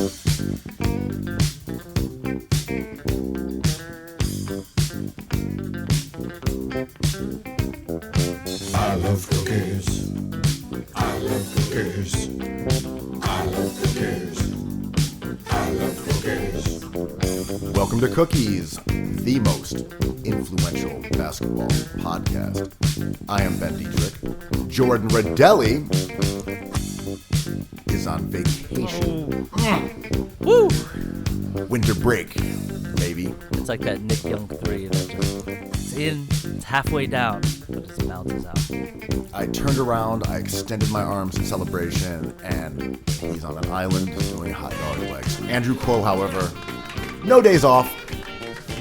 I love cookies. I love cookies. I love cookies. I love cookies. Welcome to Cookies, the most influential basketball podcast. I am Ben Detrick. Jordan Redaelli is on vacation. Woo! Winter break, baby. It's like that Nick Young 3. It's halfway down, but it bounces out. I turned around, I extended my arms in celebration, and he's on an island doing hot dog legs. Andrew Kuo, however, no days off.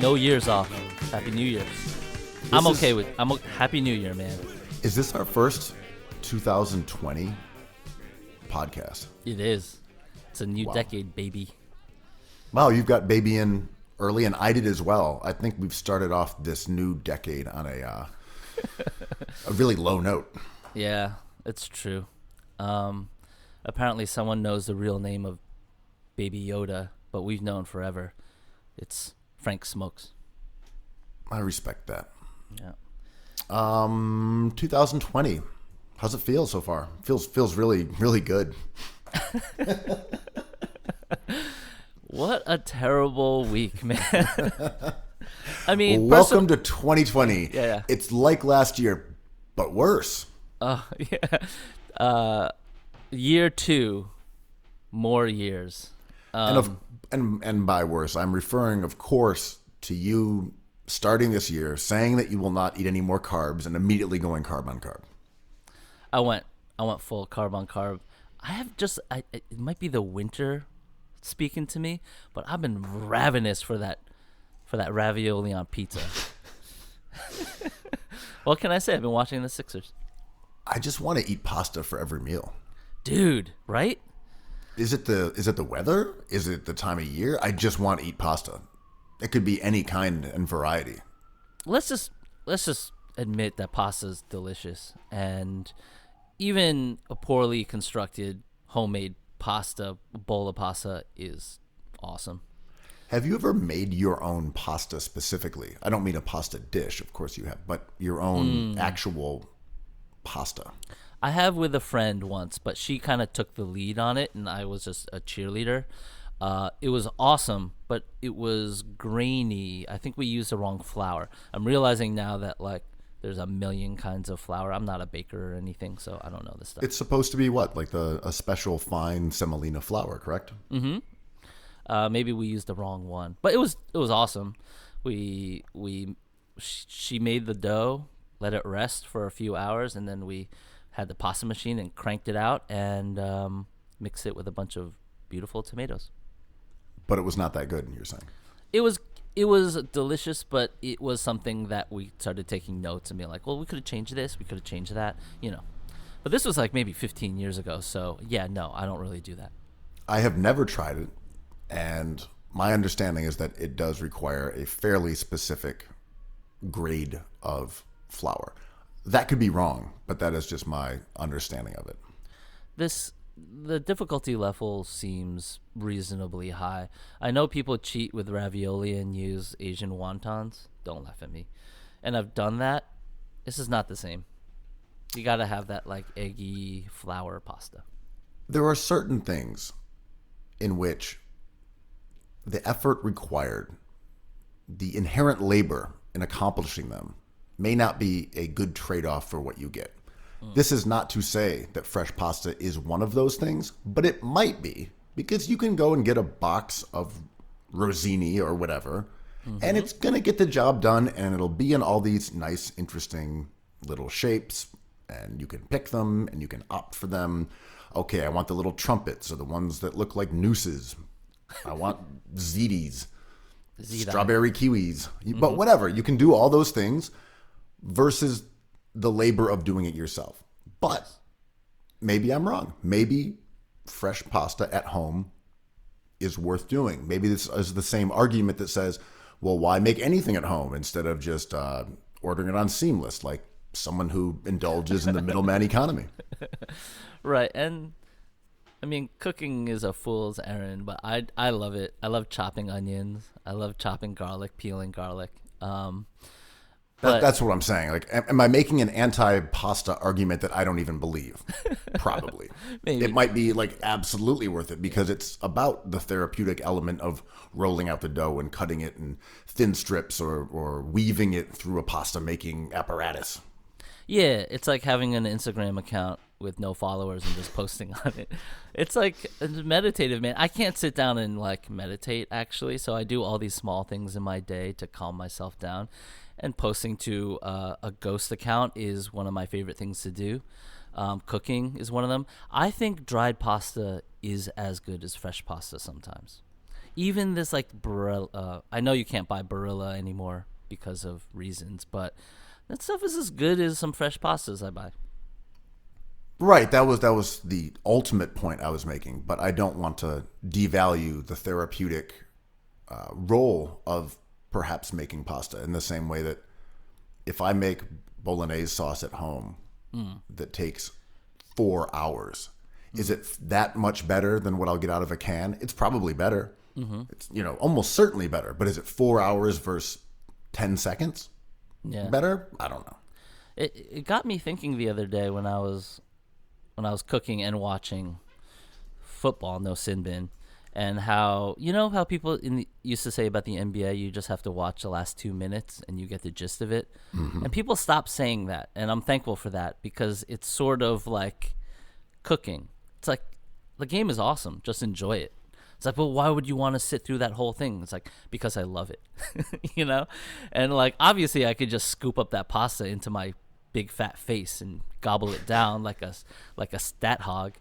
No years off. Happy New Year's. Happy New Year, man. Is this our first 2020 podcast? It is. It's a new decade, baby. Wow, you've got baby in early, and I did as well. I think we've started off this new decade on a really low note. Yeah, it's true. Apparently someone knows the real name of Baby Yoda, but we've known forever. It's Frank Smokes. I respect that. Yeah. 2020. How's it feel so far? Feels really, really good. What a terrible week, man. I mean, welcome to 2020. Yeah. It's like last year, but worse. Yeah. Year 2, more years. And by worse, I'm referring, of course, to you starting this year saying that you will not eat any more carbs and immediately going carb on carb. I went full carb on carb. It might be the winter speaking to me, but I've been ravenous for that ravioli on pizza. What can I say? I've been watching the Sixers. I just want to eat pasta for every meal. Dude, right? Is it the weather? Is it the time of year? I just want to eat pasta. It could be any kind and variety. Let's just admit that pasta is delicious, and even a poorly constructed homemade bowl of pasta is awesome. Have you ever made your own pasta specifically? I don't mean a pasta dish, of course you have, but your own actual pasta. I have with a friend once, but she kind of took the lead on it, and I was just a cheerleader. It was awesome, but it was grainy. I think we used the wrong flour. I'm realizing now that there's a million kinds of flour. I'm not a baker or anything, so I don't know this stuff. It's supposed to be what, like a special fine semolina flour, correct? Mm-hmm. Maybe we used the wrong one, but it was awesome. She made the dough, let it rest for a few hours, and then we had the pasta machine and cranked it out and mixed it with a bunch of beautiful tomatoes. But it was not that good, you're saying? It was delicious, but it was something that we started taking notes and being like, well, we could have changed this, we could have changed that, But this was maybe 15 years ago, so yeah, no, I don't really do that. I have never tried it, and my understanding is that it does require a fairly specific grade of flour. That could be wrong, but that is just my understanding of it. The difficulty level seems reasonably high. I know people cheat with ravioli and use Asian wontons. Don't laugh at me. And I've done that. This is not the same. You got to have that eggy flour pasta. There are certain things in which the effort required, the inherent labor in accomplishing them, may not be a good trade-off for what you get. This is not to say that fresh pasta is one of those things, but it might be, because you can go and get a box of rosini or whatever, and it's going to get the job done, and it'll be in all these nice, interesting little shapes, and you can pick them, and you can opt for them. Okay, I want the little trumpets, or the ones that look like nooses. I want ziti's, strawberry kiwis. But whatever, you can do all those things versus the labor of doing it yourself. But maybe I'm wrong. Maybe fresh pasta at home is worth doing. Maybe this is the same argument that says, well, why make anything at home instead of just ordering it on Seamless, like someone who indulges in the middleman economy? Right. And I mean, cooking is a fool's errand, but I love it. I love chopping onions. I love chopping garlic, peeling garlic. But That's what I'm saying. Like, am I making an anti-pasta argument that I don't even believe? Probably. Maybe. It might be like absolutely worth it because it's about the therapeutic element of rolling out the dough and cutting it in thin strips or weaving it through a pasta making apparatus. Yeah, it's like having an Instagram account with no followers and just posting on it. It's like meditative, man. I can't sit down and like meditate actually, so I do all these small things in my day to calm myself down. And posting to a ghost account is one of my favorite things to do. Cooking is one of them. I think dried pasta is as good as fresh pasta sometimes. Even this like Barilla, I know you can't buy Barilla anymore because of reasons, but that stuff is as good as some fresh pastas I buy. Right, that was the ultimate point I was making, but I don't want to devalue the therapeutic role of perhaps making pasta in the same way that if I make bolognese sauce at home that takes 4 hours, is it that much better than what I'll get out of a can? It's probably better. It's almost certainly better, but is it 4 hours versus 10 seconds? Yeah. Better? I don't know. It got me thinking the other day when I was cooking and watching football, no sin bin, and how how people used to say about the NBA, you just have to watch the last 2 minutes and you get the gist of it. And people stopped saying that, and I'm thankful for that because it's sort of like cooking. It's like the game is awesome, just enjoy it. It's like, well, why would you want to sit through that whole thing? It's like, because I love it, And like, obviously, I could just scoop up that pasta into my big fat face and gobble it down like a stat hog,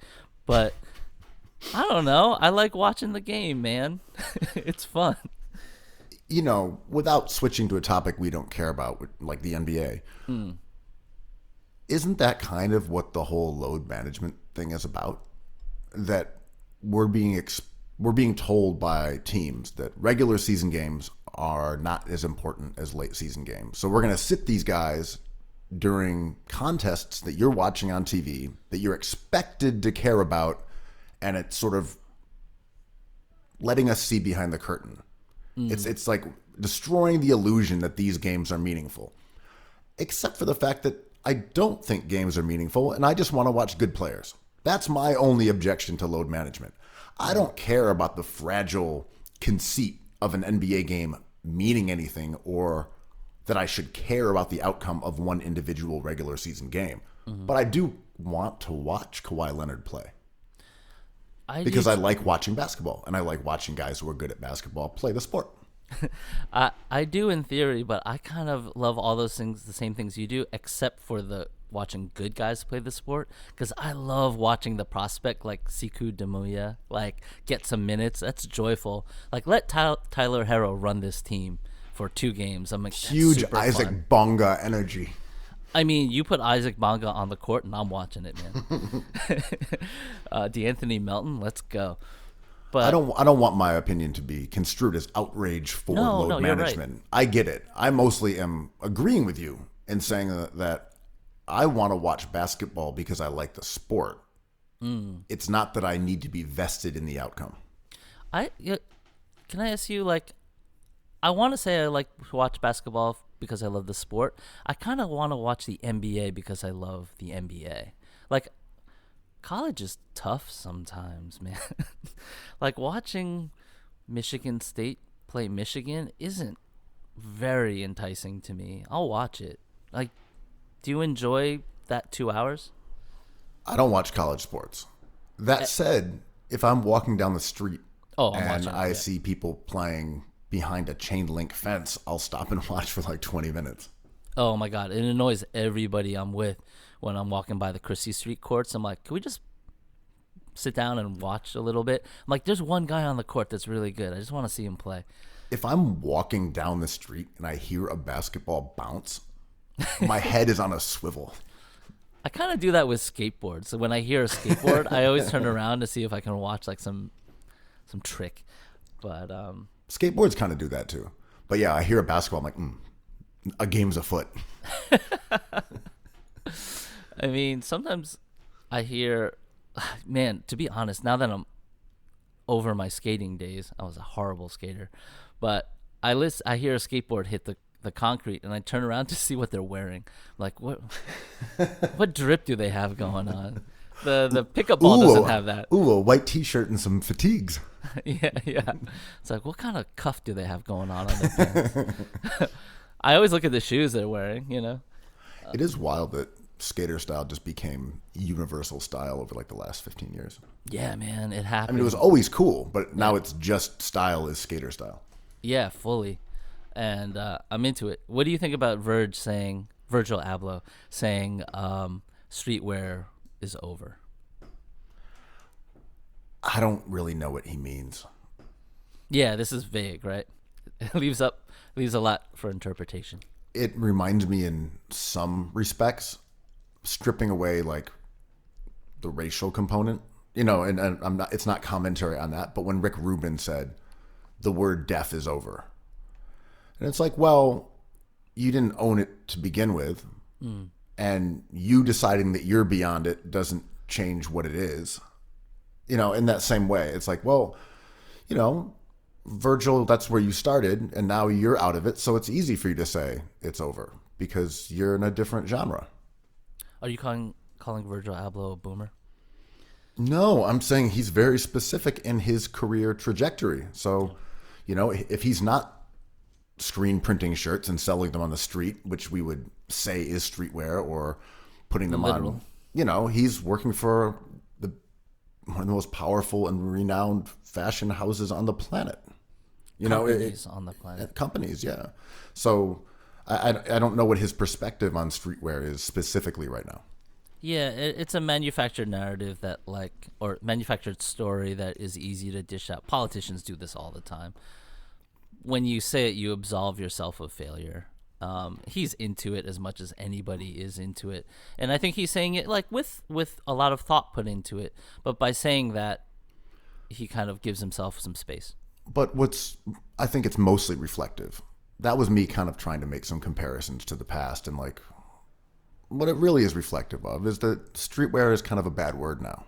but I don't know. I like watching the game, man. It's fun. Without switching to a topic we don't care about, like the NBA, isn't that kind of what the whole load management thing is about? That we're being told by teams that regular season games are not as important as late season games. So we're going to sit these guys during contests that you're watching on TV, that you're expected to care about, and it's sort of letting us see behind the curtain. It's like destroying the illusion that these games are meaningful. Except for the fact that I don't think games are meaningful, and I just want to watch good players. That's my only objection to load management. I don't care about the fragile conceit of an NBA game meaning anything, or that I should care about the outcome of one individual regular season game. But I do want to watch Kawhi Leonard play. Because I like watching basketball, and I like watching guys who are good at basketball play the sport. I do in theory, but I kind of love all those things, the same things you do, except for the watching good guys play the sport. Because I love watching the prospect like Sekou Demuya, like get some minutes. That's joyful. Like let Tyler Herro run this team for 2 games. I'm like, huge Isaac fun. Bonga energy. I mean, you put Isaac Bonga on the court, and I'm watching it, man. D'Anthony Melton, let's go. But I don't want my opinion to be construed as outrage for load management. Right. I get it. I mostly am agreeing with you in saying that I want to watch basketball because I like the sport. It's not that I need to be vested in the outcome. Can I ask you, like, I want to say I like to watch basketball because I love the sport. I kind of want to watch the NBA because I love the NBA. Like, college is tough sometimes, man. Like, watching Michigan State play Michigan isn't very enticing to me. I'll watch it. Like, do you enjoy that 2 hours? I don't watch college sports. That said, if I'm walking down the street and I see people playing behind a chain link fence, I'll stop and watch for like 20 minutes. Oh my God. It annoys everybody I'm with when I'm walking by the Christie Street courts. I'm like, can we just sit down and watch a little bit? I'm like, there's one guy on the court that's really good. I just want to see him play. If I'm walking down the street and I hear a basketball bounce, my head is on a swivel. I kind of do that with skateboards. So when I hear a skateboard, I always turn around to see if I can watch like some trick. But skateboards kind of do that too. But yeah, I hear a basketball, I'm like, a game's afoot. I mean, sometimes I hear Man, to be honest, now that I'm over my skating days, I was a horrible skater, but I hear a skateboard hit the concrete, and I turn around to see what they're wearing. Like, what drip do they have going on? The pickup ball doesn't have that. Ooh, a white T-shirt and some fatigues. Yeah. It's like, what kind of cuff do they have going on their pants? I always look at the shoes they're wearing, you know? It is wild that skater style just became universal style over like the last 15 years. Yeah, man, it happened. I mean, it was always cool, but now it's just style is skater style. Yeah, fully. And I'm into it. What do you think about Virgil Abloh saying streetwear is over? I don't really know what he means. Yeah, this is vague, right? It leaves a lot for interpretation. It reminds me in some respects, stripping away like the racial component, you know, and I'm not, it's not commentary on that, but when Rick Rubin said the word deaf is over, and it's like, well, you didn't own it to begin with, and you deciding that you're beyond it doesn't change what it is. You know, in that same way, it's like, well, you know, Virgil, that's where you started, and now you're out of it, so it's easy for you to say it's over because you're in a different genre. Are you calling Virgil Abloh a boomer? No, I'm saying he's very specific in his career trajectory. So, you know, if he's not screen printing shirts and selling them on the street, which we would say is streetwear, or putting them on, you know, he's working for one of the most powerful and renowned fashion houses on the planet. You companies on the planet. Companies, yeah. So I don't know what his perspective on streetwear is specifically right now. Yeah, it's a manufactured narrative or manufactured story that is easy to dish out. Politicians do this all the time. When you say it, you absolve yourself of failure. He's into it as much as anybody is into it, and I think he's saying it like with a lot of thought put into it. But by saying that, he kind of gives himself some space. But I think it's mostly reflective. That was me kind of trying to make some comparisons to the past, and like what it really is reflective of is that streetwear is kind of a bad word now.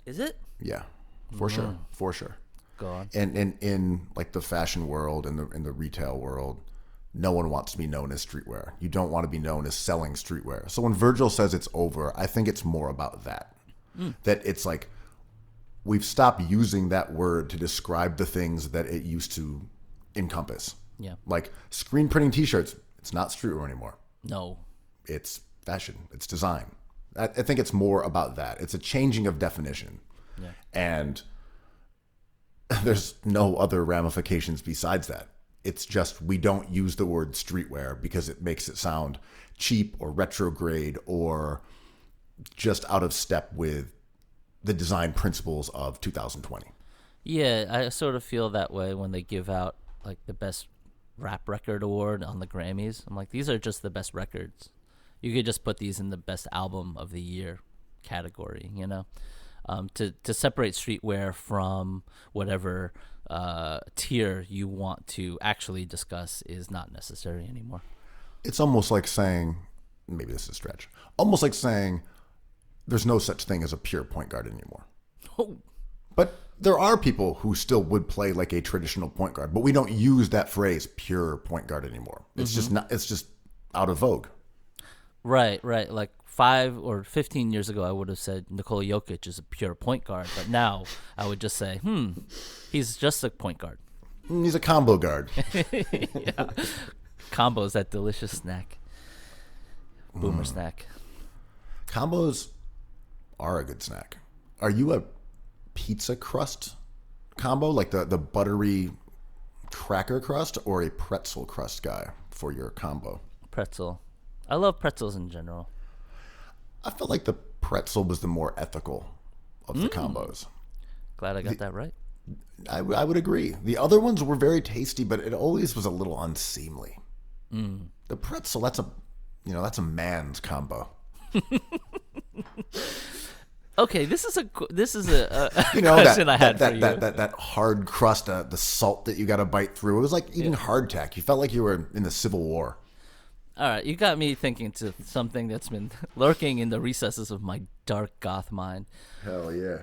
Is it? Yeah, for sure. Go on. And in like the fashion world and in the retail world, no one wants to be known as streetwear. You don't want to be known as selling streetwear. So when Virgil says it's over, I think it's more about that. That it's like we've stopped using that word to describe the things that it used to encompass. Yeah. Like screen printing T-shirts, it's not streetwear anymore. No. It's fashion. It's design. I think it's more about that. It's a changing of definition. Yeah. And there's no other ramifications besides that. It's just we don't use the word streetwear because it makes it sound cheap or retrograde or just out of step with the design principles of 2020. Yeah, I sort of feel that way when they give out like the best rap record award on the Grammys. I'm like, these are just the best records. You could just put these in the best album of the year category, you know? To separate streetwear from whatever tier you want to actually discuss is not necessary anymore. It's almost like saying, maybe this is a stretch, almost like saying there's no such thing as a pure point guard anymore. Oh. But there are people who still would play like a traditional point guard, but we don't use that phrase pure point guard anymore. It's just not, it's just out of vogue. Right. Like 5 or 15 years ago, I would have said Nikola Jokic is a pure point guard, but now I would just say, he's just a point guard. He's a combo guard. Yeah. Combo is that delicious snack. Boomer snack. Combos are a good snack. Are you a pizza crust combo, like the buttery cracker crust, or a pretzel crust guy for your combo? Pretzel. I love pretzels in general. I felt like the pretzel was the more ethical of the combos. Glad I got that right. I would agree. The other ones were very tasty, but it always was a little unseemly. The pretzel, that's a man's combo. Okay, this is a you know, question I had for you. That hard crust, the salt that you got to bite through. It was like eating hardtack. You felt like you were in the Civil War. All right, you got me thinking to something that's been lurking in the recesses of my dark goth mind. Hell yeah.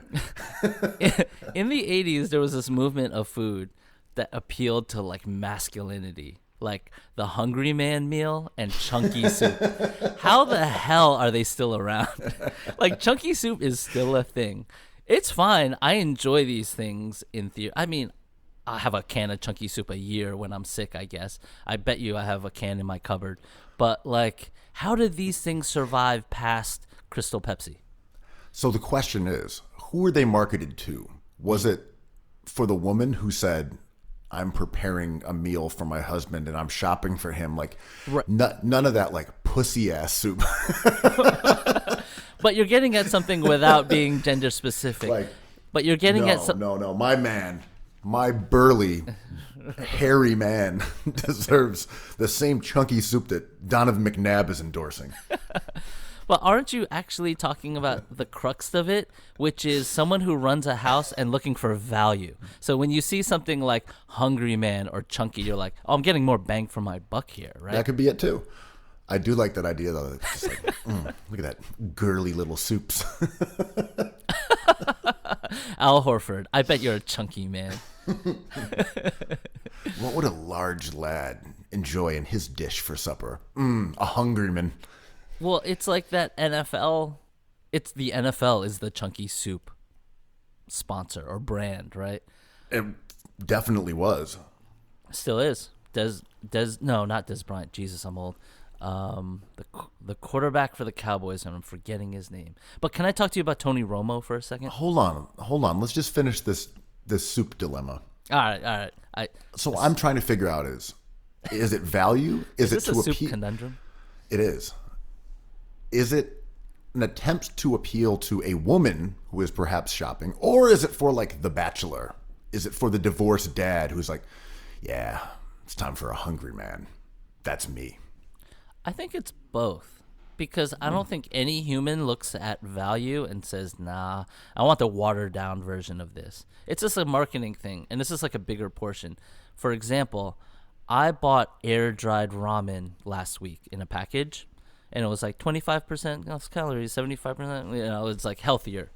In the 80s, there was this movement of food that appealed to like masculinity, like the Hungry Man meal and chunky soup. How the hell are they still around? Like, chunky soup is still a thing. It's fine. I enjoy these things in theory. I mean, I have a can of chunky soup a year when I'm sick, I guess. I bet you I have a can in my cupboard. But, like, how did these things survive past Crystal Pepsi? So the question is, who were they marketed to? Was it for the woman who said, I'm preparing a meal for my husband and I'm shopping for him? Like, Right. none of that, like, pussy-ass soup. But you're getting at something without being gender specific. Like, but you're getting at No. My man, my burly, hairy man deserves the same chunky soup that Donovan McNabb is endorsing. But aren't you actually talking about the crux of it, which is someone who runs a house and looking for value? So when you see something like Hungry Man or Chunky, you're like, oh, I'm getting more bang for my buck here, right? That could be it too. I do like that idea though. It's just like, look at that girly little soups. Al Horford, I bet you're a chunky man. What would a large lad enjoy in his dish for supper? A hungry man. Well, it's like that NFL. It's the NFL is the chunky soup sponsor or brand, right? It definitely was. Still is. No, not Des Bryant. Jesus, I'm old. The quarterback for the Cowboys, and I'm forgetting his name. But can I talk to you about Tony Romo for a second? Hold on. Let's just finish this soup dilemma. All right. So I'm trying to figure out is it value? Is it this to a soup appeal? conundrum? It is. Is it an attempt to appeal to a woman who is perhaps shopping, or is it for like The Bachelor? Is it for the divorced dad who's like, yeah, it's time for a hungry man? That's me. I think it's both, because I don't think any human looks at value and says, nah, I want the watered down version of this. It's just a marketing thing, and this is like a bigger portion. For example, I bought air dried ramen last week in a package, and it was like 25% less calories, 75%, it's like healthier.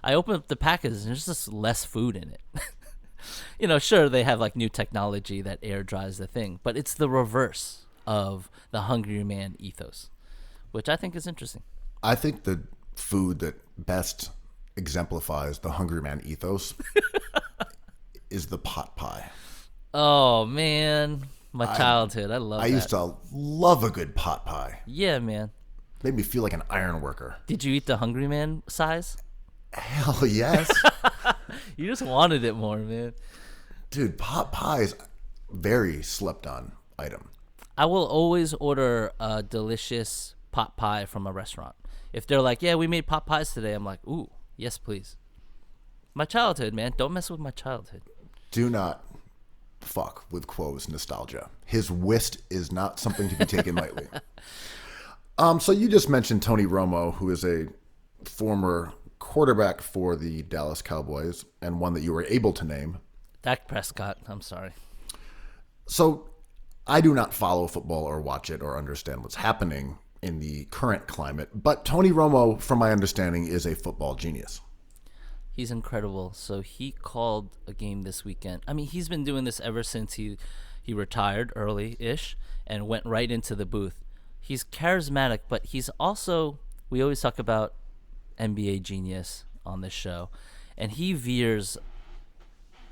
I opened up the package and there's just less food in it. Sure, they have like new technology that air dries the thing, but it's the reverse of the Hungry Man ethos, which I think is interesting. I think the food that best exemplifies the hungry man ethos is the pot pie. Oh, man. My childhood. I love that. I used to love a good pot pie. Yeah, man. Made me feel like an iron worker. Did you eat the Hungry Man size? Hell yes. You just wanted it more, man. Dude, pot pie is very slept on item. I will always order a delicious pot pie from a restaurant. If they're like, yeah, we made pot pies today, I'm like, ooh, yes, please. My childhood, man. Don't mess with my childhood. Do not fuck with Kuo's nostalgia. His whist is not something to be taken lightly. So you just mentioned Tony Romo, who is a former quarterback for the Dallas Cowboys and one that you were able to name. Dak Prescott. I'm sorry. So I do not follow football or watch it or understand what's happening in the current climate, but Tony Romo, from my understanding, is a football genius. He's incredible. So he called a game this weekend. I mean, he's been doing this ever since he retired early-ish and went right into the booth. He's charismatic, but he's also, we always talk about NBA genius on this show, and he veers,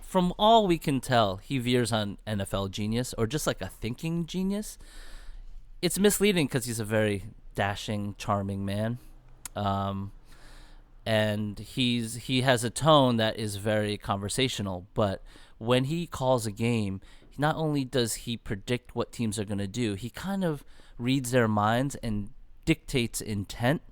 from all we can tell, he veers on NFL genius or just like a thinking genius. It's misleading because he's a very dashing, charming man. And he has a tone that is very conversational, but when he calls a game, not only does he predict what teams are going to do, he kind of reads their minds and dictates intent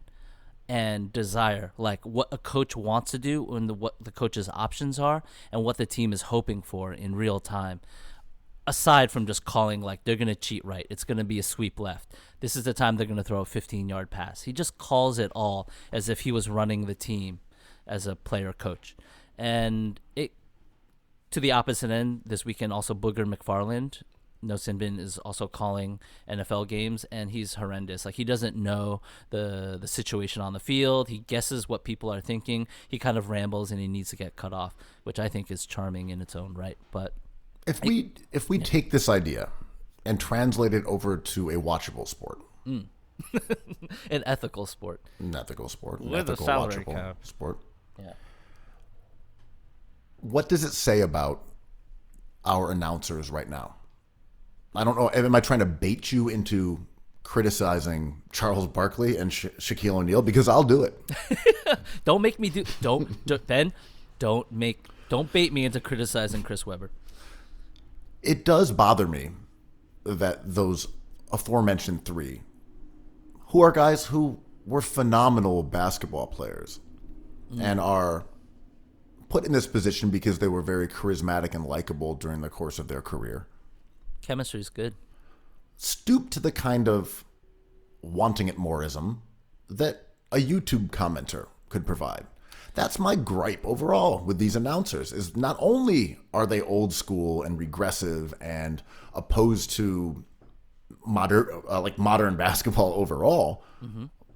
and desire, like what a coach wants to do and what the coach's options are and what the team is hoping for in real time. Aside from just calling like they're going to cheat right, it's going to be a sweep left, this is the time they're going to throw a 15-yard pass. He just calls it all as if he was running the team as a player coach. And it, to the opposite end, this weekend also Booger McFarland No Sinbin is also calling NFL games, and he's horrendous. Like, he doesn't know the situation on the field. He guesses what people are thinking. He kind of rambles, and he needs to get cut off, which I think is charming in its own right. But if we take this idea and translate it over to a watchable sport, an ethical sport, an ethical sport, an with a ethical salary watchable cap sport, yeah. what does it say about our announcers right now? I don't know. Am I trying to bait you into criticizing Charles Barkley and Shaquille O'Neal? Because I'll do it. Don't make me do. Ben. Don't bait me into criticizing Chris Webber. It does bother me that those aforementioned three, who are guys who were phenomenal basketball players, and are put in this position because they were very charismatic and likable during the course of their career, Chemistry's good. stoop to the kind of wanting it moreism that a YouTube commenter could provide. That's my gripe overall with these announcers, is not only are they old school and regressive and opposed to modern basketball overall,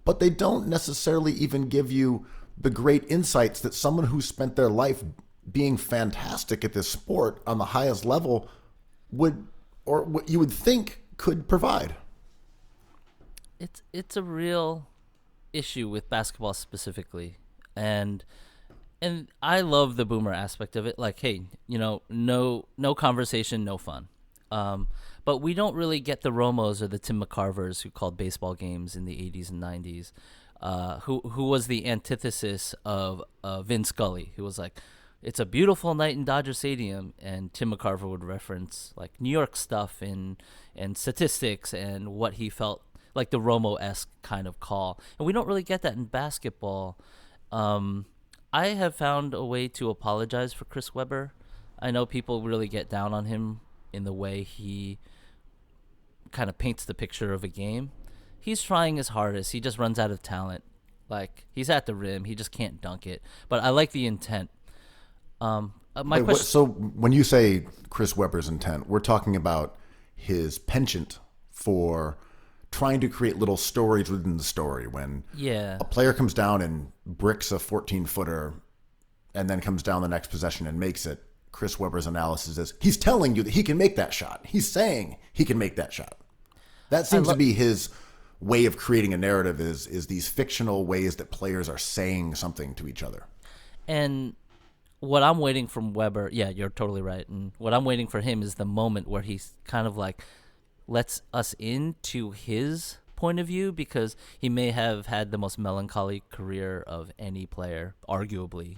but they don't necessarily even give you the great insights that someone who spent their life being fantastic at this sport on the highest level would, or what you would think could provide. It's a real issue with basketball specifically, and I love the boomer aspect of it. Like, hey, no conversation, no fun. But we don't really get the Romos or the Tim McCarvers who called baseball games in the 80s and 90s, who was the antithesis of Vin Scully, who was like, it's a beautiful night in Dodger Stadium, and Tim McCarver would reference like New York stuff and statistics and what he felt like the Romo-esque kind of call. And we don't really get that in basketball. I have found a way to apologize for Chris Webber. I know people really get down on him in the way he kind of paints the picture of a game. He's trying his hardest. He just runs out of talent. Like, he's at the rim. He just can't dunk it. But I like the intent. My question. So when you say Chris Webber's intent, we're talking about his penchant for trying to create little stories within the story. When a player comes down and bricks a 14-footer and then comes down the next possession and makes it, Chris Webber's analysis is, he's telling you that he can make that shot. He's saying he can make that shot. That seems to be his way of creating a narrative, is these fictional ways that players are saying something to each other. And what I'm waiting from Webber, yeah, you're totally right. And what I'm waiting for him is the moment where he's kind of like lets us into his point of view, because he may have had the most melancholy career of any player, arguably,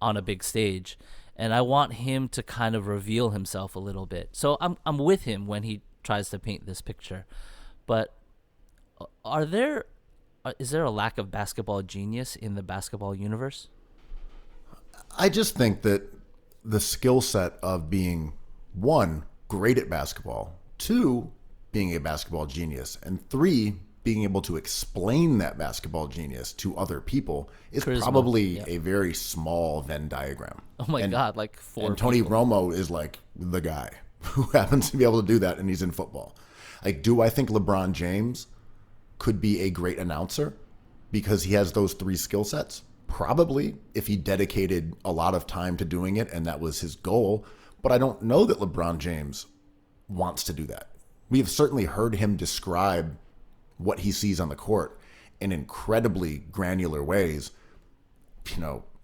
on a big stage. And I want him to kind of reveal himself a little bit. So I'm with him when he tries to paint this picture. But is there a lack of basketball genius in the basketball universe? I just think that the skill set of being, one, great at basketball, two, being a basketball genius, and three, being able to explain that basketball genius to other people is Charisma, probably a very small Venn diagram. Oh my God, like four. And Tony people. Romo is like the guy who happens to be able to do that, and he's in football. Like, do I think LeBron James could be a great announcer because he has those three skill sets? Probably, if he dedicated a lot of time to doing it and that was his goal. But I don't know that LeBron James wants to do that. We have certainly heard him describe what he sees on the court in incredibly granular ways,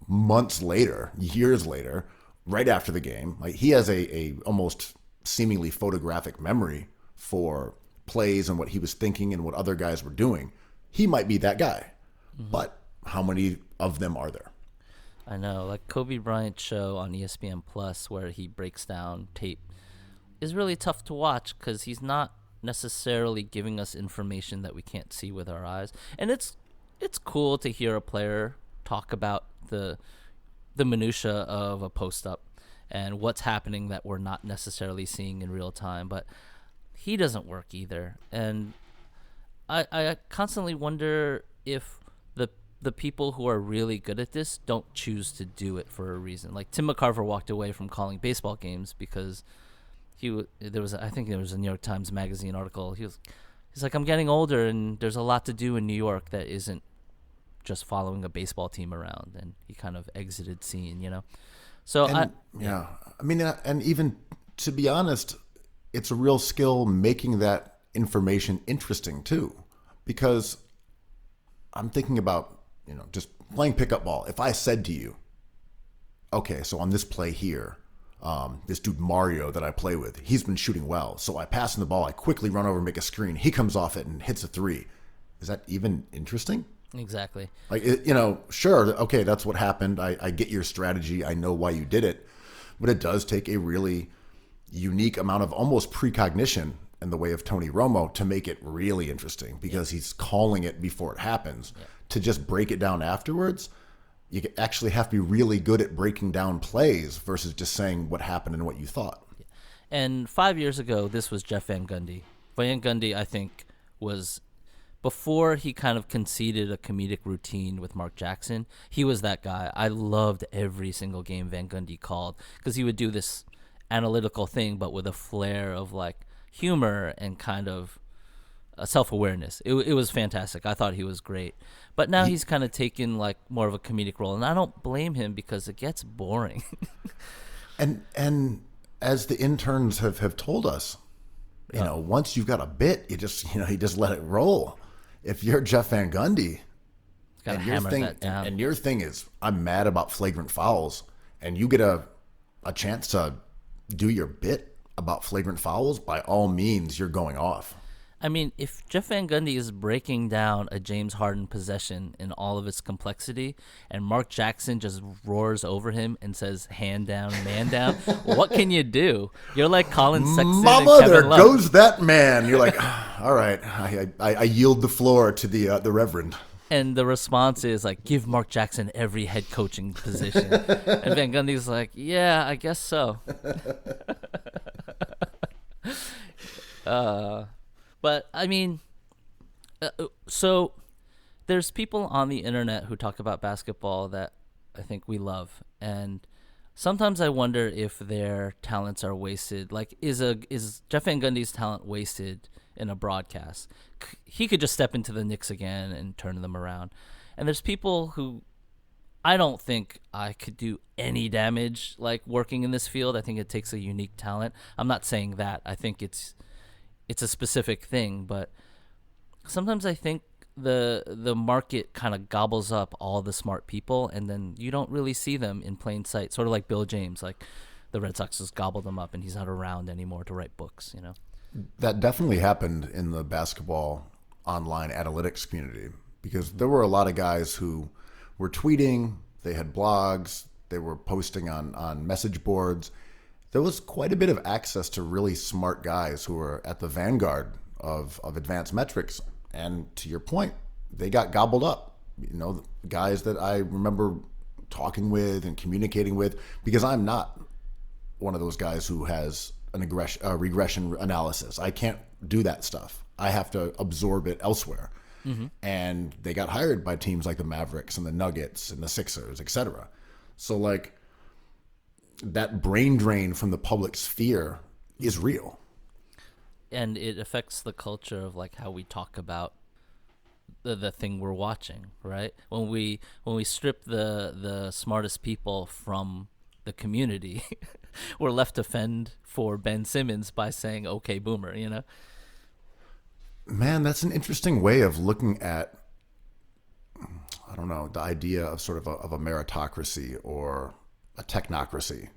months later, years later, right after the game. Like, he has a almost seemingly photographic memory for plays and what he was thinking and what other guys were doing. He might be that guy. But how many of them are there? I know, like Kobe Bryant's show on ESPN Plus, where he breaks down tape, is really tough to watch because he's not necessarily giving us information that we can't see with our eyes. And it's cool to hear a player talk about the minutia of a post up and what's happening that we're not necessarily seeing in real time. But he doesn't work either. And I constantly wonder if the people who are really good at this don't choose to do it for a reason. Like, Tim McCarver walked away from calling baseball games because I think there was a New York Times Magazine article. He's like, I'm getting older, and there's a lot to do in New York that isn't just following a baseball team around, and he kind of exited scene, So I mean, and even to be honest, it's a real skill making that information interesting too, because I'm thinking about, just playing pickup ball. If I said to you, okay, so on this play here, this dude Mario that I play with, he's been shooting well. So I pass him the ball, I quickly run over and make a screen. He comes off it and hits a three. Is that even interesting? Exactly. Like, sure, okay, that's what happened. I get your strategy. I know why you did it. But it does take a really unique amount of almost precognition in the way of Tony Romo to make it really interesting, because he's calling it before it happens. Yeah. To just break it down afterwards, you actually have to be really good at breaking down plays versus just saying what happened and what you thought. Yeah. And 5 years ago, this was Jeff Van Gundy. Van Gundy, I think, was, before he kind of conceded a comedic routine with Mark Jackson, he was that guy. I loved every single game Van Gundy called, because he would do this analytical thing, but with a flair of like humor and kind of self-awareness. It was fantastic. I thought he was great. But now he's kind of taken like more of a comedic role, and I don't blame him, because it gets boring. and as the interns have told us, once you've got a bit, you just let it roll. If you're Jeff Van Gundy, and your thing is, I'm mad about flagrant fouls, and you get a chance to do your bit about flagrant fouls, by all means, you're going off. I mean, if Jeff Van Gundy is breaking down a James Harden possession in all of its complexity, and Mark Jackson just roars over him and says, hand down, man down, what can you do? You're like Colin Sexton Mama, and Kevin there Love. goes that man. You're like, all right, I yield the floor to the Reverend. And the response is like, give Mark Jackson every head coaching position. And Van Gundy's like, yeah, I guess so. But I mean, so there's people on the internet who talk about basketball that I think we love, and sometimes I wonder if their talents are wasted. Like, is Jeff Van Gundy's talent wasted in a broadcast? He could just step into the Knicks again and turn them around. And there's people who, I don't think I could do any damage like working in this field. I think it takes a unique talent. I'm not saying that. I think it's a specific thing, but sometimes I think the market kind of gobbles up all the smart people, and then you don't really see them in plain sight. Sort of like Bill James, like the Red Sox just gobbled him up, and he's not around anymore to write books. That definitely happened in the basketball online analytics community, because there were a lot of guys who were tweeting, they had blogs, they were posting on message boards. There was quite a bit of access to really smart guys who were at the vanguard of advanced metrics. And to your point, they got gobbled up. Guys that I remember talking with and communicating with, because I'm not one of those guys who has an regression analysis. I can't do that stuff. I have to absorb it elsewhere. Mm-hmm. And they got hired by teams like the Mavericks and the Nuggets and the Sixers, etc. So like, that brain drain from the public sphere is real. And it affects the culture of like how we talk about the thing we're watching, right? When we strip the smartest people from the community, we're left to fend for Ben Simmons by saying, okay, boomer, Man, that's an interesting way of looking at, I don't know, the idea of sort of a meritocracy or a technocracy,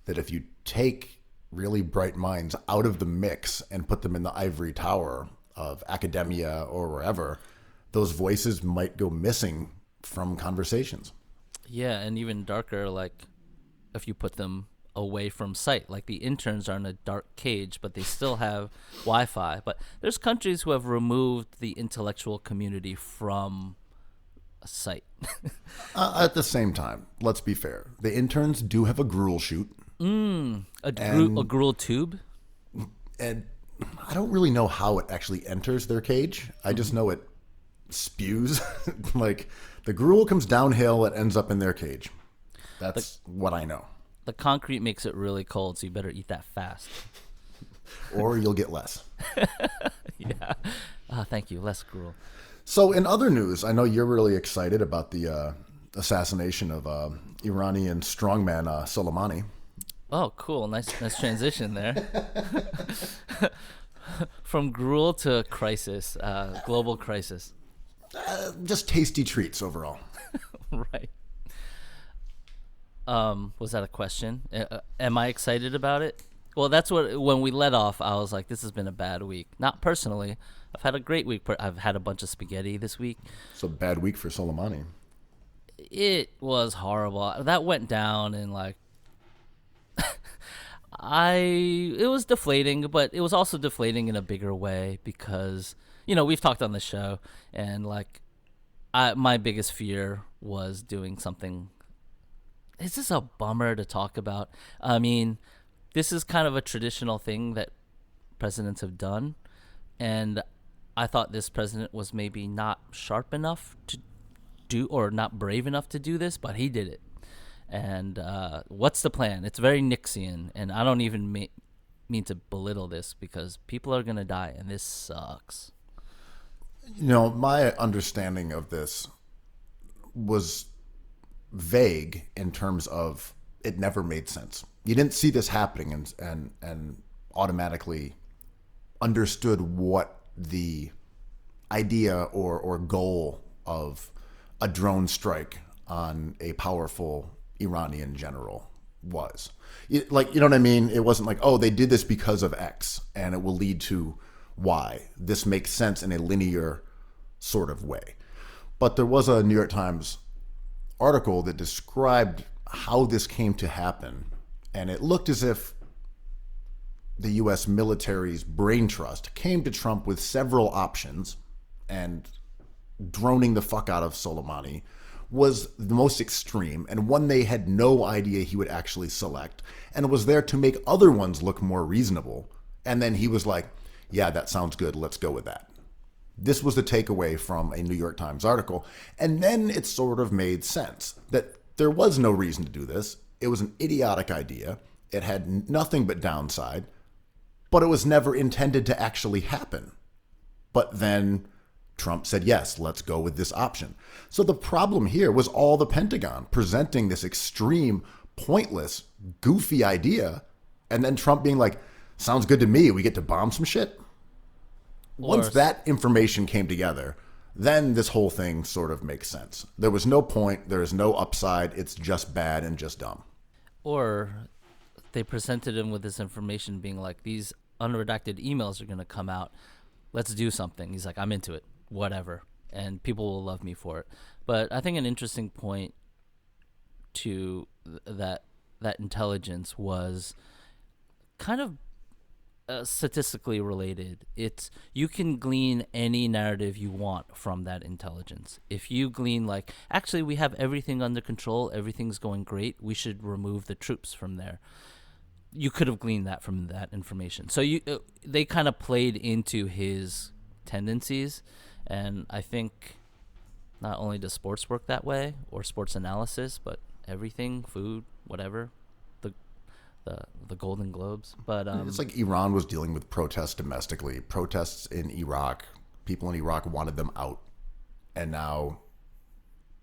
that if you take really bright minds out of the mix and put them in the ivory tower of academia or wherever, those voices might go missing from conversations. Yeah, and even darker, like if you put them away from sight, like the interns are in a dark cage, but they still have Wi-Fi. But there's countries who have removed the intellectual community from a site. At the same time, let's be fair. The interns do have a gruel chute. A gruel tube? And I don't really know how it actually enters their cage. I just know it spews. Like, the gruel comes downhill, it ends up in their cage. That's what I know. The concrete makes it really cold, so you better eat that fast. or you'll get less. Yeah. Thank you. Less gruel. So in other news, I know you're really excited about the assassination of Iranian strongman Soleimani. Oh, cool. Nice transition there. From gruel to crisis, global crisis. Just tasty treats overall. Right. Was that a question? Am I excited about it? Well, that's when we let off, I was like, this has been a bad week. Not personally. I've had a great week, but I've had a bunch of spaghetti this week. It's a bad week for Soleimani. It was horrible. That went down and like it was deflating, but it was also deflating in a bigger way because, we've talked on the show and like my biggest fear was doing something. Is this a bummer to talk about? I mean, this is kind of a traditional thing that presidents have done, and I thought this president was maybe not sharp enough to do, or not brave enough to do this, but he did it. And what's the plan? It's very Nixian, and I don't even mean to belittle this because people are going to die, and this sucks. My understanding of this was vague in terms of it never made sense. You didn't see this happening and automatically understood what the idea or goal of a drone strike on a powerful Iranian general was. You know what I mean? It wasn't like, oh, they did this because of X and it will lead to Y. This makes sense in a linear sort of way. But there was a New York Times article that described how this came to happen, and it looked as if the U.S. military's brain trust came to Trump with several options, and droning the fuck out of Soleimani was the most extreme and one they had no idea he would actually select, and was there to make other ones look more reasonable. And then he was like, yeah, that sounds good, let's go with that. This was the takeaway from a New York Times article. And then it sort of made sense that there was no reason to do this. It was an idiotic idea. It had nothing but downside, but it was never intended to actually happen. But then Trump said, yes, let's go with this option. So the problem here was all the Pentagon presenting this extreme, pointless, goofy idea, and then Trump being like, sounds good to me, we get to bomb some shit. Once that information came together, then this whole thing sort of makes sense. There was no point, there is no upside, it's just bad and just dumb. Or they presented him with this information being like, these unredacted emails are going to come out. Let's do something. He's like, I'm into it, whatever. And people will love me for it. But I think an interesting point to that intelligence was kind of statistically related. It's, you can glean any narrative you want from that intelligence. If you glean like, actually we have everything under control, everything's going great, we should remove the troops from there, you could have gleaned that from that information. So they kind of played into his tendencies, and I think not only does sports work that way, or sports analysis, but everything, food, whatever, the Golden Globes. But it's like Iran was dealing with protests domestically, protests in Iraq. People in Iraq wanted them out, and now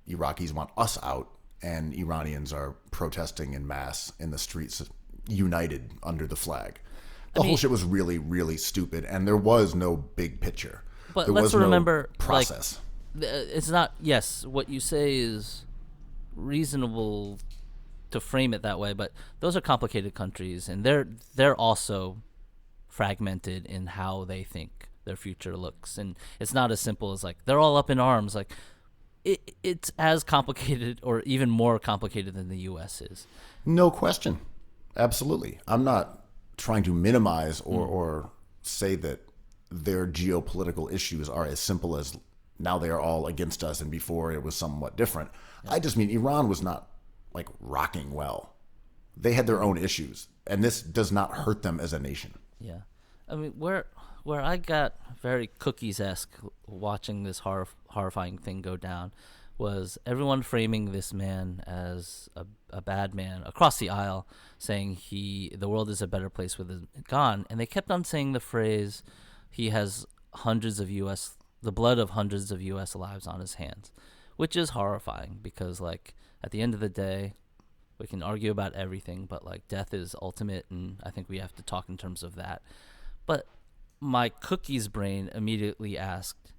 Iraqis want us out, and Iranians are protesting en masse in the streets, united under the flag. The whole shit was really, really stupid, and there was no big picture. But there let's was remember, no process. Like, it's not. Yes, what you say is reasonable to frame it that way, but those are complicated countries, and they're also fragmented in how they think their future looks, and it's not as simple as like they're all up in arms. Like it's as complicated, or even more complicated than the U.S. is. No question, absolutely. I'm not trying to minimize or say that their geopolitical issues are as simple as now they are all against us and before it was somewhat different. Yeah. I just mean Iran was not like rocking well. They had their own issues, and this does not hurt them as a nation. Yeah. I mean, where I got very Cookies-esque watching this horrifying thing go down was everyone framing this man as a bad man across the aisle, saying the world is a better place with him gone, and they kept on saying the phrase, he has the blood of hundreds of U.S. lives on his hands, which is horrifying because, like, at the end of the day, we can argue about everything, but, like, death is ultimate, and I think we have to talk in terms of that. But my cookies brain immediately asked,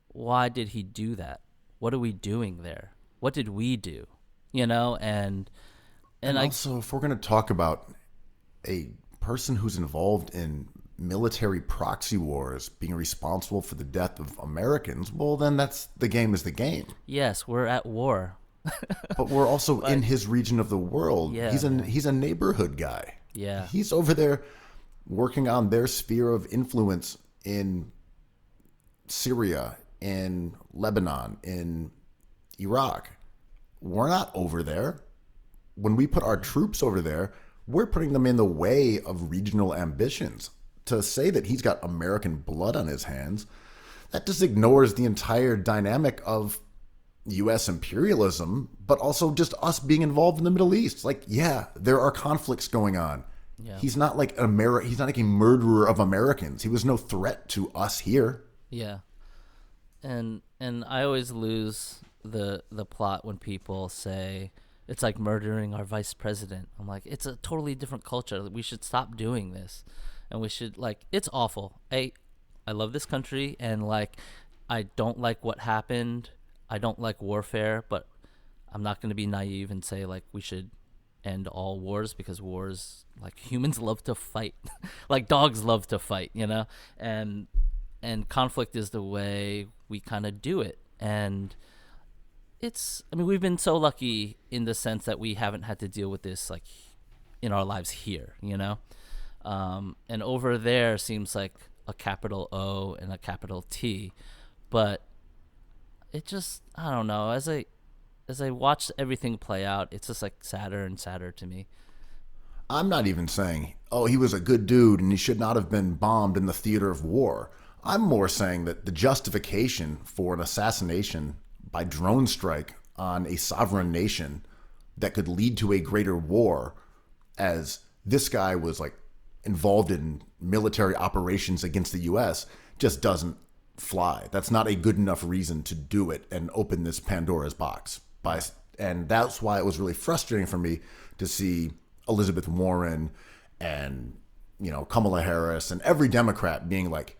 why did he do that? What are we doing there? What did we do? You know, and also, if we're going to talk about a person who's involved in military proxy wars being responsible for the death of Americans, well, then the game is the game. Yes, we're at war. But we're also in his region of the world. Yeah, he's a neighborhood guy. Yeah. He's over there working on their sphere of influence in Syria, in Lebanon, in Iraq. We're not over there. When we put our troops over there, we're putting them in the way of regional ambitions. To say that he's got American blood on his hands, that just ignores the entire dynamic of U.S. imperialism, but also just us being involved in the Middle East. Like, yeah, there are conflicts going on. Yeah. He's not like he's not like a murderer of Americans. He was no threat to us here. Yeah. And I always lose the plot when people say it's like murdering our vice president. I'm like, it's a totally different culture. We should stop doing this. And we should, like, it's awful. I love this country, and, like, I don't like what happened. I don't like warfare, but I'm not going to be naive and say, like, we should end all wars, because wars, like, humans love to fight. Like, dogs love to fight, you know? And conflict is the way we kind of do it. And we've been so lucky in the sense that we haven't had to deal with this, like, in our lives here, you know? And over there seems like a capital O and a capital T, but it just, I don't know. As I watch everything play out, it's just, like, sadder and sadder to me. I'm not even saying, oh, he was a good dude and he should not have been bombed in the theater of war. I'm more saying that the justification for an assassination by drone strike on a sovereign nation that could lead to a greater war, as this guy was, like, involved in military operations against the U.S., just doesn't fly. That's not a good enough reason to do it and open this Pandora's box. And that's why it was really frustrating for me to see Elizabeth Warren and, you know, Kamala Harris and every Democrat being like,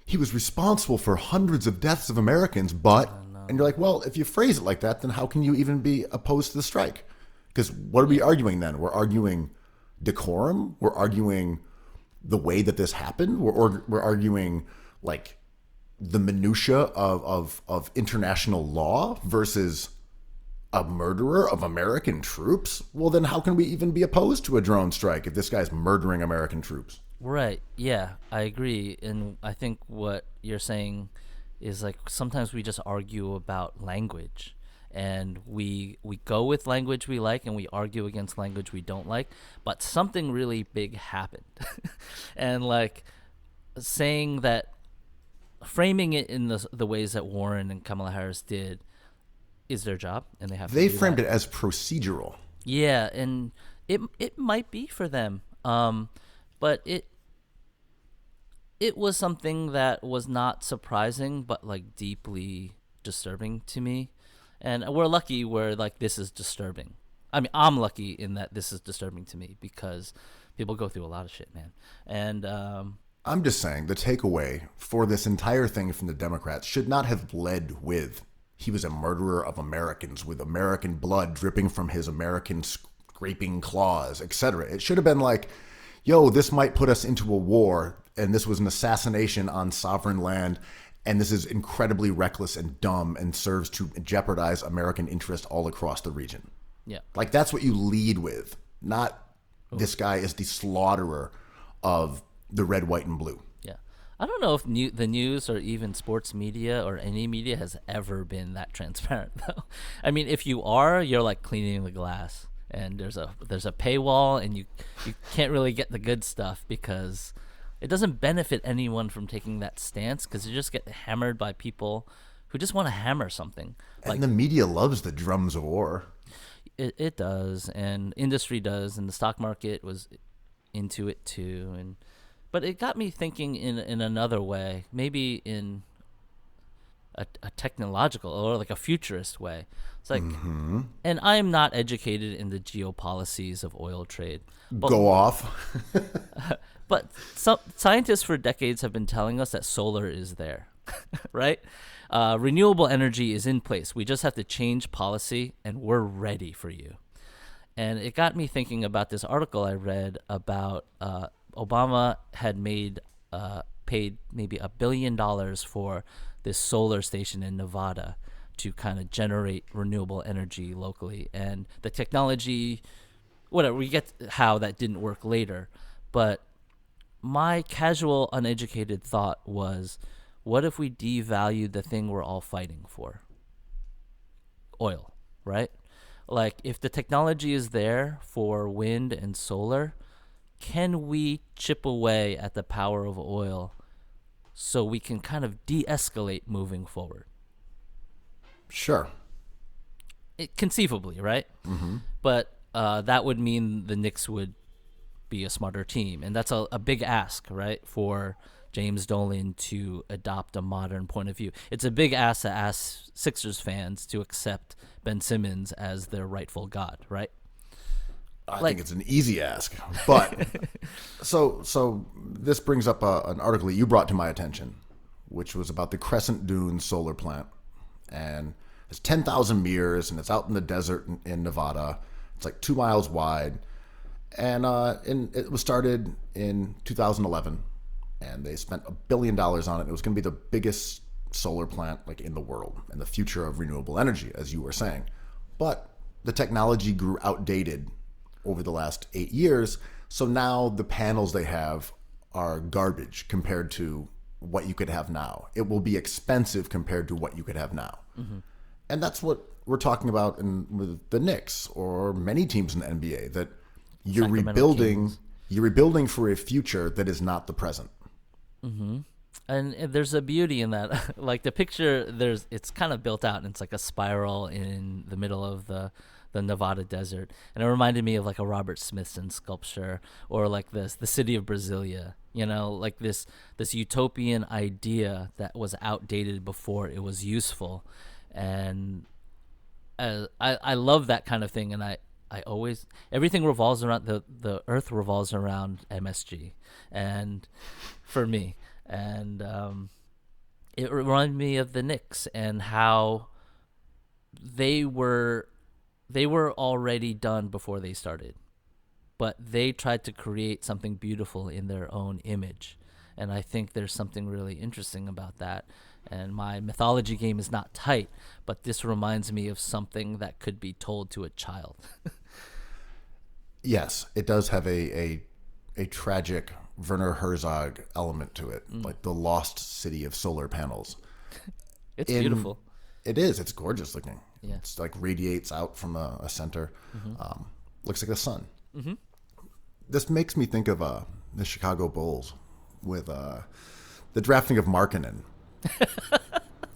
he was responsible for hundreds of deaths of Americans, but, and you're like, well, if you phrase it like that, then how can you even be opposed to the strike? Because what are we arguing then? We're arguing decorum. We're arguing the way that this happened. We're arguing, like, the minutia of international law versus a murderer of American troops. Well, then how can we even be opposed to a drone strike if this guy's murdering American troops? Right. Yeah, I agree. And I think what you're saying is, like, sometimes we just argue about language. And we go with language we like, and we argue against language we don't like. But something really big happened. And, like, saying that, framing it in the ways that Warren and Kamala Harris did is their job, and they have to do framed that. it as procedural. Yeah, and it might be for them. But it was something that was not surprising, but, like, deeply disturbing to me. And we're lucky where, like, this is disturbing. I mean, I'm lucky in that this is disturbing to me because people go through a lot of shit, man. And I'm just saying the takeaway for this entire thing from the Democrats should not have led with he was a murderer of Americans with American blood dripping from his American scraping claws, etc. It should have been like, yo, this might put us into a war, and this was an assassination on sovereign land, and this is incredibly reckless and dumb and serves to jeopardize American interest all across the region. Yeah. Like, that's what you lead with, not this guy is the slaughterer of the red, white, and blue. Yeah. I don't know if the news or even sports media or any media has ever been that transparent, though. I mean, if you are, you're, like, cleaning the glass, and there's a paywall, and you can't really get the good stuff because it doesn't benefit anyone from taking that stance, because you just get hammered by people who just want to hammer something. And the media loves the drums of war. It does, and industry does, and the stock market was into it too. But it got me thinking in another way, maybe in a technological or like a futurist way. It's like, and I am not educated in the geopolicies of oil trade. But, Go off. but some scientists for decades have been telling us that solar is there, right? Renewable energy is in place. We just have to change policy, and we're ready for you. And it got me thinking about this article I read about Obama had paid maybe $1 billion for this solar station in Nevada to kind of generate renewable energy locally. And the technology, whatever, we get how that didn't work later. But my casual, uneducated thought was, what if we devalued the thing we're all fighting for? Oil, right? Like, if the technology is there for wind and solar, can we chip away at the power of oil so we can kind of de-escalate moving forward? Sure. Conceivably, right? Mm-hmm. But that would mean the Knicks would be a smarter team. And that's a big ask, right, for James Dolan to adopt a modern point of view. It's a big ask to ask Sixers fans to accept Ben Simmons as their rightful god, right? I think it's an easy ask, but so this brings up an article that you brought to my attention, which was about the Crescent Dunes solar plant, and it's 10,000 meters, and it's out in the desert in Nevada. It's like 2 miles wide, and it was started in 2011, and they spent $1 billion on it. It was going to be the biggest solar plant like in the world and the future of renewable energy, as you were saying, but the technology grew outdated over the last 8 years. So now the panels they have are garbage compared to what you could have now. It will be expensive compared to what you could have now. Mm-hmm. And that's what we're talking about with the Knicks or many teams in the NBA, that you're rebuilding for a future that is not the present. Mm-hmm. And there's a beauty in that. Like the picture, it's kind of built out, and it's like a spiral in the middle of the Nevada desert, and it reminded me of like a Robert Smithson sculpture, or like the city of Brasilia, like this utopian idea that was outdated before it was useful. And I love that kind of thing, and I always, everything revolves around the earth revolves around MSG, and for me, and it reminded me of the Knicks and how they were already done before they started, but they tried to create something beautiful in their own image. And I think there's something really interesting about that. And my mythology game is not tight, but this reminds me of something that could be told to a child. Yes, it does have a tragic Werner Herzog element to it, like the lost city of solar panels. It's beautiful. It is. It's gorgeous looking. Yeah. It's like radiates out from a center. Mm-hmm. Looks like the sun. Mm-hmm. This makes me think of the Chicago Bulls with the drafting of Markkanen,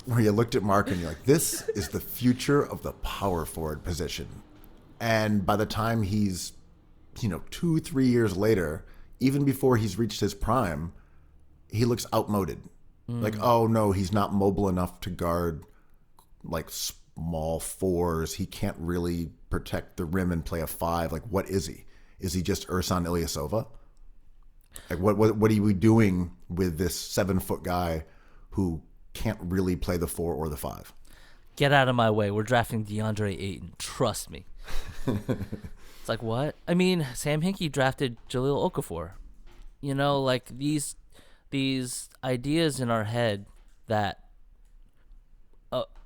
where you looked at Markkanen and you're like, this is the future of the power forward position. And by the time he's, 2-3 years later, even before he's reached his prime, he looks outmoded. Like, oh no, he's not mobile enough to guard like small fours. He can't really protect the rim and play a five. Like, what is he? Is he just Ersan Ilyasova? Like, what are we doing with this 7-foot guy who can't really play the 4 or the 5? Get out of my way. We're drafting DeAndre Ayton. Trust me. It's like, what? I mean, Sam Hinkie drafted Jahlil Okafor. Like these ideas in our head that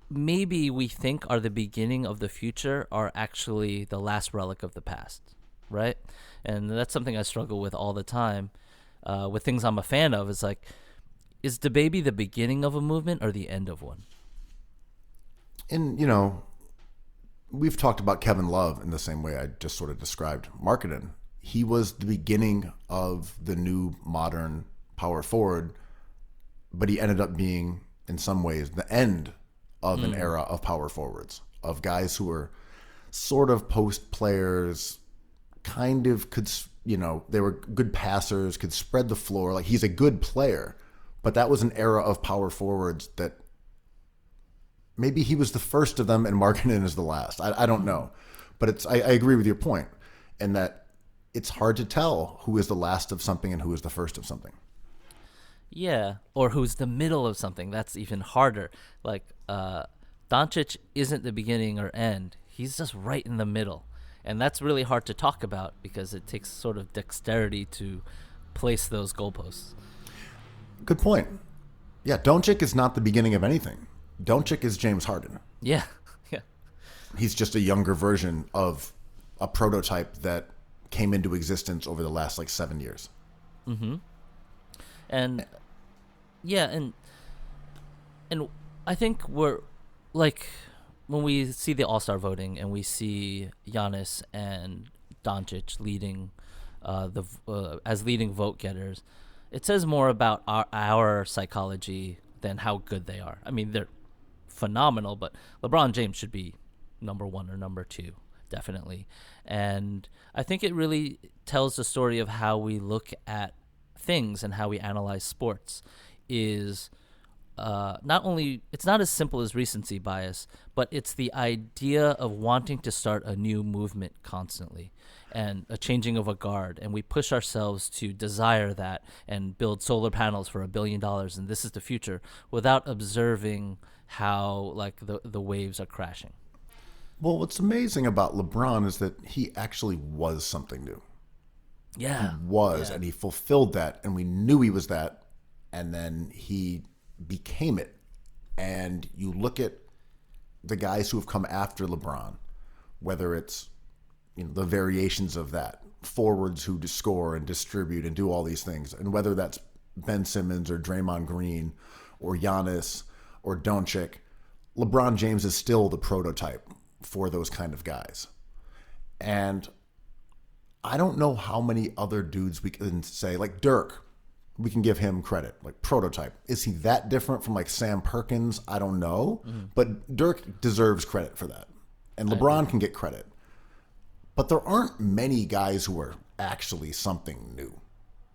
maybe we think are the beginning of the future are actually the last relic of the past, right? And that's something I struggle with all the time with things I'm a fan of. It's like, is DeBaby the beginning of a movement or the end of one? And, we've talked about Kevin Love in the same way I just sort of described Markkanen. He was the beginning of the new modern power forward, but he ended up being, in some ways, the end of an era of power forwards, of guys who were sort of post players, kind of could, they were good passers, could spread the floor. Like, he's a good player, but that was an era of power forwards that maybe he was the first of them and Markkanen is the last. I don't know. But I agree with your point in that it's hard to tell who is the last of something and who is the first of something. Yeah, or who's the middle of something. That's even harder. Like, Doncic isn't the beginning or end. He's just right in the middle. And that's really hard to talk about because it takes sort of dexterity to place those goalposts. Good point. Yeah, Doncic is not the beginning of anything. Doncic is James Harden. Yeah, yeah. He's just a younger version of a prototype that came into existence over the last 7 years. Mm-hmm. And yeah, and I think we're like when we see the All-Star voting and we see Giannis and Doncic leading as leading vote getters, it says more about our psychology than how good they are. I mean, they're phenomenal, but LeBron James should be number 1 or number 2, definitely. And I think it really tells the story of how we look at things and how we analyze sports is it's not as simple as recency bias, but it's the idea of wanting to start a new movement constantly and a changing of a guard. And we push ourselves to desire that and build solar panels for $1 billion. And this is the future without observing how the waves are crashing. Well, what's amazing about LeBron is that he actually was something new. Yeah. He was, and he fulfilled that, and we knew he was that, and then he became it. And you look at the guys who have come after LeBron, whether it's the variations of that, forwards who score and distribute and do all these things, and whether that's Ben Simmons or Draymond Green or Giannis or Doncic, LeBron James is still the prototype for those kind of guys. And I don't know how many other dudes we can say, like Dirk, we can give him credit, like prototype. Is he that different from Sam Perkins? I don't know. Mm-hmm. But Dirk deserves credit for that. And LeBron can get credit. But there aren't many guys who are actually something new.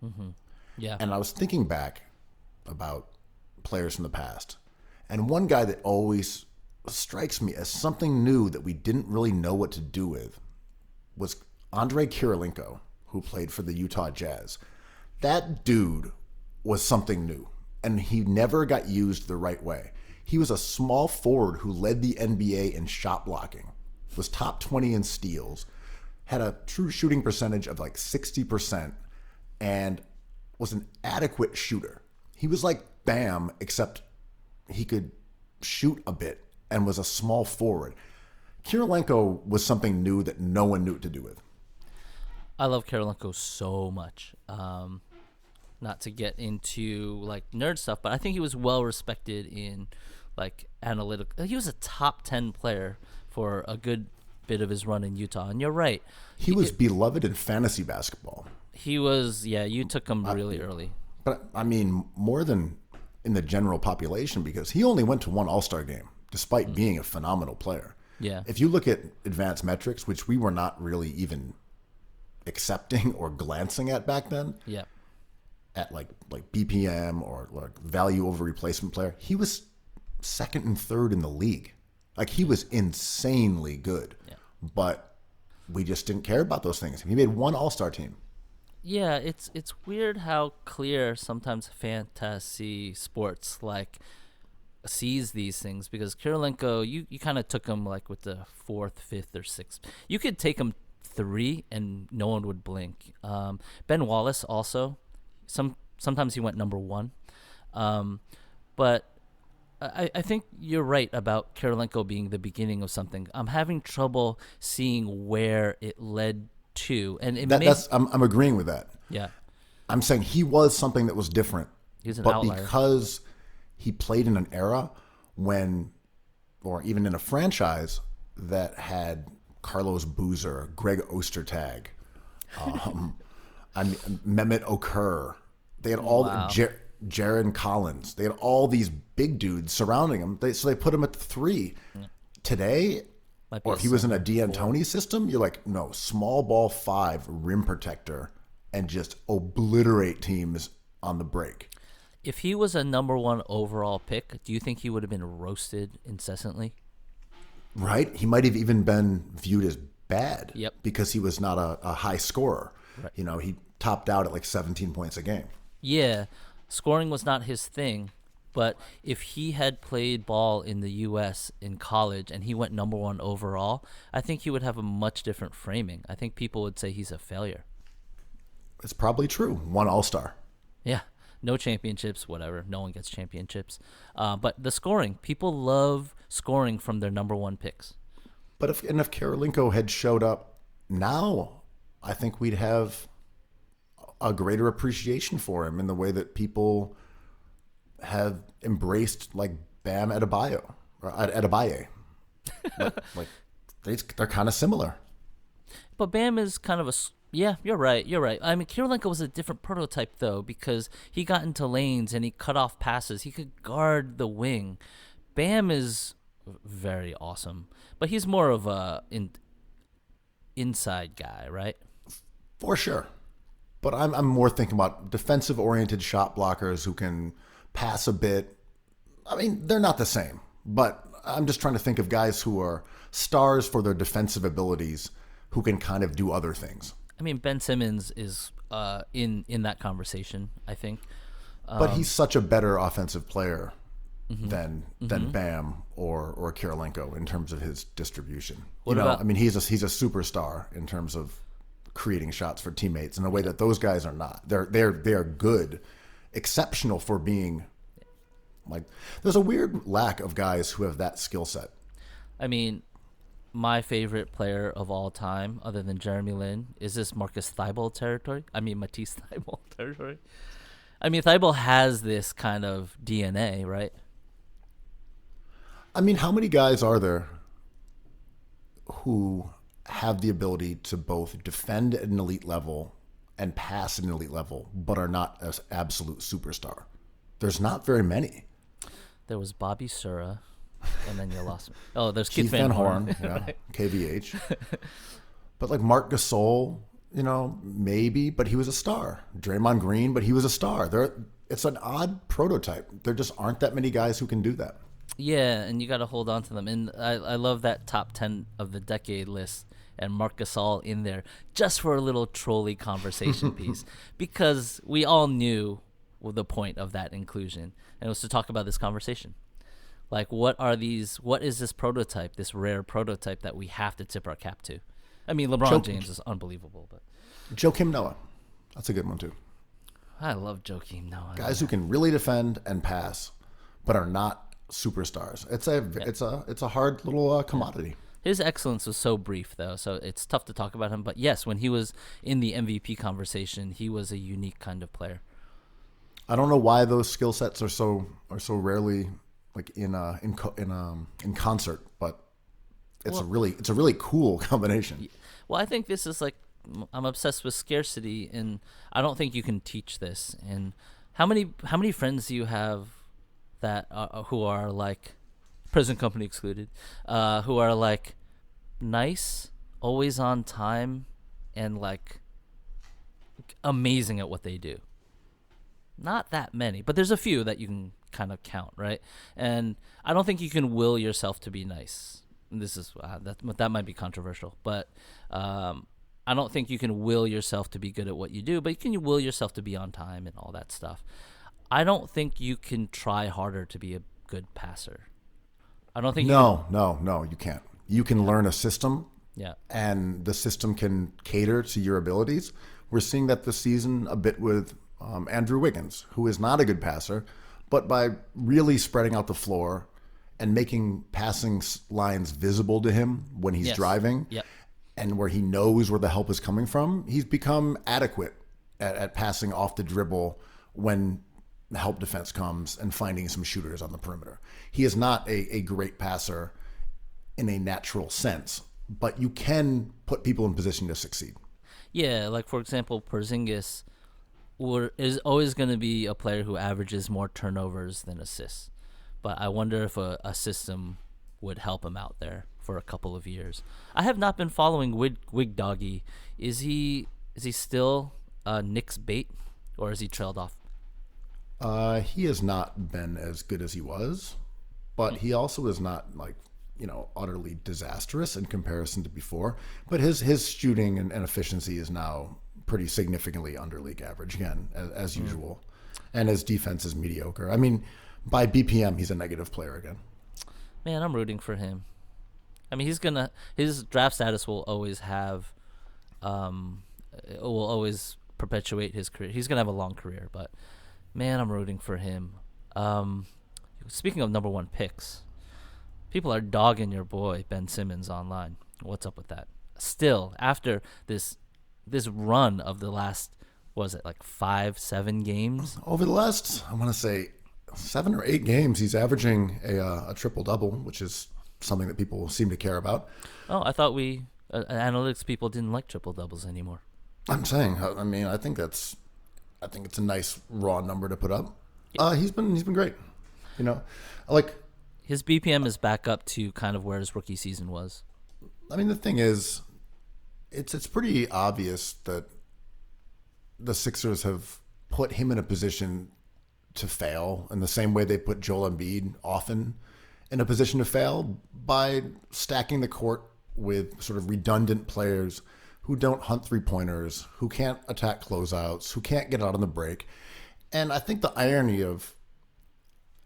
Mm-hmm. Yeah. And I was thinking back about players from the past. And one guy that always strikes me as something new that we didn't really know what to do with was Andrei Kirilenko, who played for the Utah Jazz. That dude was something new, and he never got used the right way. He was a small forward who led the NBA in shot blocking, was top 20 in steals, had a true shooting percentage of 60%, and was an adequate shooter. He was like Bam, except he could shoot a bit and was a small forward. Kirilenko was something new that no one knew what to do with. I love Kirilenko so much. Not to get into nerd stuff, but I think he was well respected in analytical. He was a top 10 player for a good bit of his run in Utah. And you're right. He was beloved in fantasy basketball. He was, yeah, you took him really early. But I mean, more than in the general population, because he only went to one All-Star game, despite being a phenomenal player. Yeah. If you look at advanced metrics, which we were not really even accepting or glancing at back then, yeah, at like BPM or value over replacement player, he was second and third in the league. He was insanely good. Yeah. But we just didn't care about those things. He made one All-Star team. Yeah, it's weird how clear sometimes fantasy sports sees these things, because Kirilenko, you kind of took him with the 4th, 5th, or 6th. You could take him 3 and no one would blink. Ben Wallace also, sometimes he went number 1. But I think you're right about Kirilenko being the beginning of something. I'm having trouble seeing where it led to, and I'm agreeing with that. Yeah, I'm saying he was something that was different. He's an but outlier. Because he played in an era when, or even in a franchise that had Carlos Boozer, Greg Ostertag, Mehmet Okur. They had all Jaron Collins. They had all these big dudes surrounding him. So they put him at the 3. Today, Might be or a if he was in a 7-4. D'Antoni system, you're like, no, small ball 5, rim protector, and just obliterate teams on the break. If he was a number 1 overall pick, do you think he would have been roasted incessantly? Right? He might have even been viewed as bad Yep. because he was not a high scorer. Right. You know, he topped out at like 17 points a game. Yeah, scoring was not his thing, but if he had played ball in the U.S. in college and he went number 1 overall, I think he would have a much different framing. I think people would say he's a failure. It's probably true. 1 All-Star. Yeah, no championships, whatever. No one gets championships. But the scoring, people love scoring from their number 1 picks. But if Kirilenko had showed up now, I think we'd have a greater appreciation for him in the way that people have embraced like Bam Adebayo or Adebayo. like they're kind of similar. But Bam is kind of yeah, you're right. I mean, Kirilenko was a different prototype, though, because he got into lanes and he cut off passes. He could guard the wing. Bam is very awesome, but he's more of a inside guy, right? For sure. But I'm more thinking about defensive-oriented shot blockers who can pass a bit. I mean, they're not the same, but I'm just trying to think of guys who are stars for their defensive abilities who can kind of do other things. I mean, Ben Simmons is in that conversation, I think. But he's such a better offensive player than Bam or Kirilenko in terms of his distribution. I mean, he's a superstar in terms of creating shots for teammates in a way that those guys are not. They are good, exceptional for being like. There's a weird lack of guys who have that skill set. I mean, my favorite player of all time, other than Jeremy Lin, is this Marcus Thibault territory? I mean, Matisse Thibault territory. I mean, Thibault has this kind of DNA, right? I mean, how many guys are there who have the ability to both defend at an elite level and pass at an elite level, but are not an absolute superstar? There's not very many. There was Bobby Sura, and then you lost me. Oh, there's Keith Van Horn, yeah, KVH. But like Marc Gasol, maybe, but he was a star. Draymond Green, but he was a star. It's an odd prototype. There just aren't that many guys who can do that. Yeah, and you got to hold on to them. And I love that top 10 of the decade list and Marc Gasol in there just for a little trolley conversation piece because we all knew the point of that inclusion, and it was to talk about this conversation. Like, what is this prototype, this rare prototype that we have to tip our cap to? I mean, LeBron James is unbelievable, but Joakim Noah, that's a good one too. I love Joakim Noah. Guys who can really defend and pass, but are not superstars. It's a hard little commodity. His excellence was so brief, though, so it's tough to talk about him. But yes, when he was in the MVP conversation, he was a unique kind of player. I don't know why those skill sets are so rarely like in concert, but it's a really cool combination. Well, I think this is like, I'm obsessed with scarcity, and I don't think you can teach this. And how many friends do you have that who are like, present company excluded, who are like nice, always on time, and like amazing at what they do? Not that many, but there's a few that you can kind of count, right? And I don't think you can will yourself to be nice. This is that might be controversial, but I don't think you can will yourself to be good at what you do, but you can will yourself to be on time and all that stuff. I don't think you can try harder to be a good passer. I don't think No, you can't. You can learn a system, yeah, and the system can cater to your abilities. We're seeing that this season a bit with Andrew Wiggins, who is not a good passer, but by really spreading out the floor and making passing lines visible to him when he's driving, yep, and where he knows where the help is coming from, he's become adequate at passing off the dribble when the help defense comes and finding some shooters on the perimeter. He is not a great passer in a natural sense, but you can put people in position to succeed. Yeah, like for example, Porzingis is always going to be a player who averages more turnovers than assists. But I wonder if a system would help him out there for a couple of years. I have not been following Wig Doggy. Is he still Knicks bait, or is he trailed off? He has not been as good as he was, but he also is not like, utterly disastrous in comparison to before. But his shooting and efficiency is now pretty significantly under league average again, as usual. And his defense is mediocre. I mean, by BPM, he's a negative player again. Man, I'm rooting for him. I mean, his draft status will always have, will always perpetuate his career. He's gonna have a long career, but man, I'm rooting for him. Speaking of number one picks, people are dogging your boy Ben Simmons online. What's up with that? Still, after this run of the last, what was it, like 5-7 games? Over the last, I want to say 7 or 8 games, he's averaging a triple-double, which is something that people seem to care about. Oh, I thought analytics people didn't like triple-doubles anymore. I'm saying, I mean, I think it's a nice raw number to put up. He's been great. Like his BPM is back up to kind of where his rookie season was. I mean, the thing is, it's pretty obvious that the Sixers have put him in a position to fail in the same way they put Joel Embiid often in a position to fail, by stacking the court with sort of redundant players who don't hunt three-pointers, who can't attack closeouts, who can't get out on the break. And I think the irony of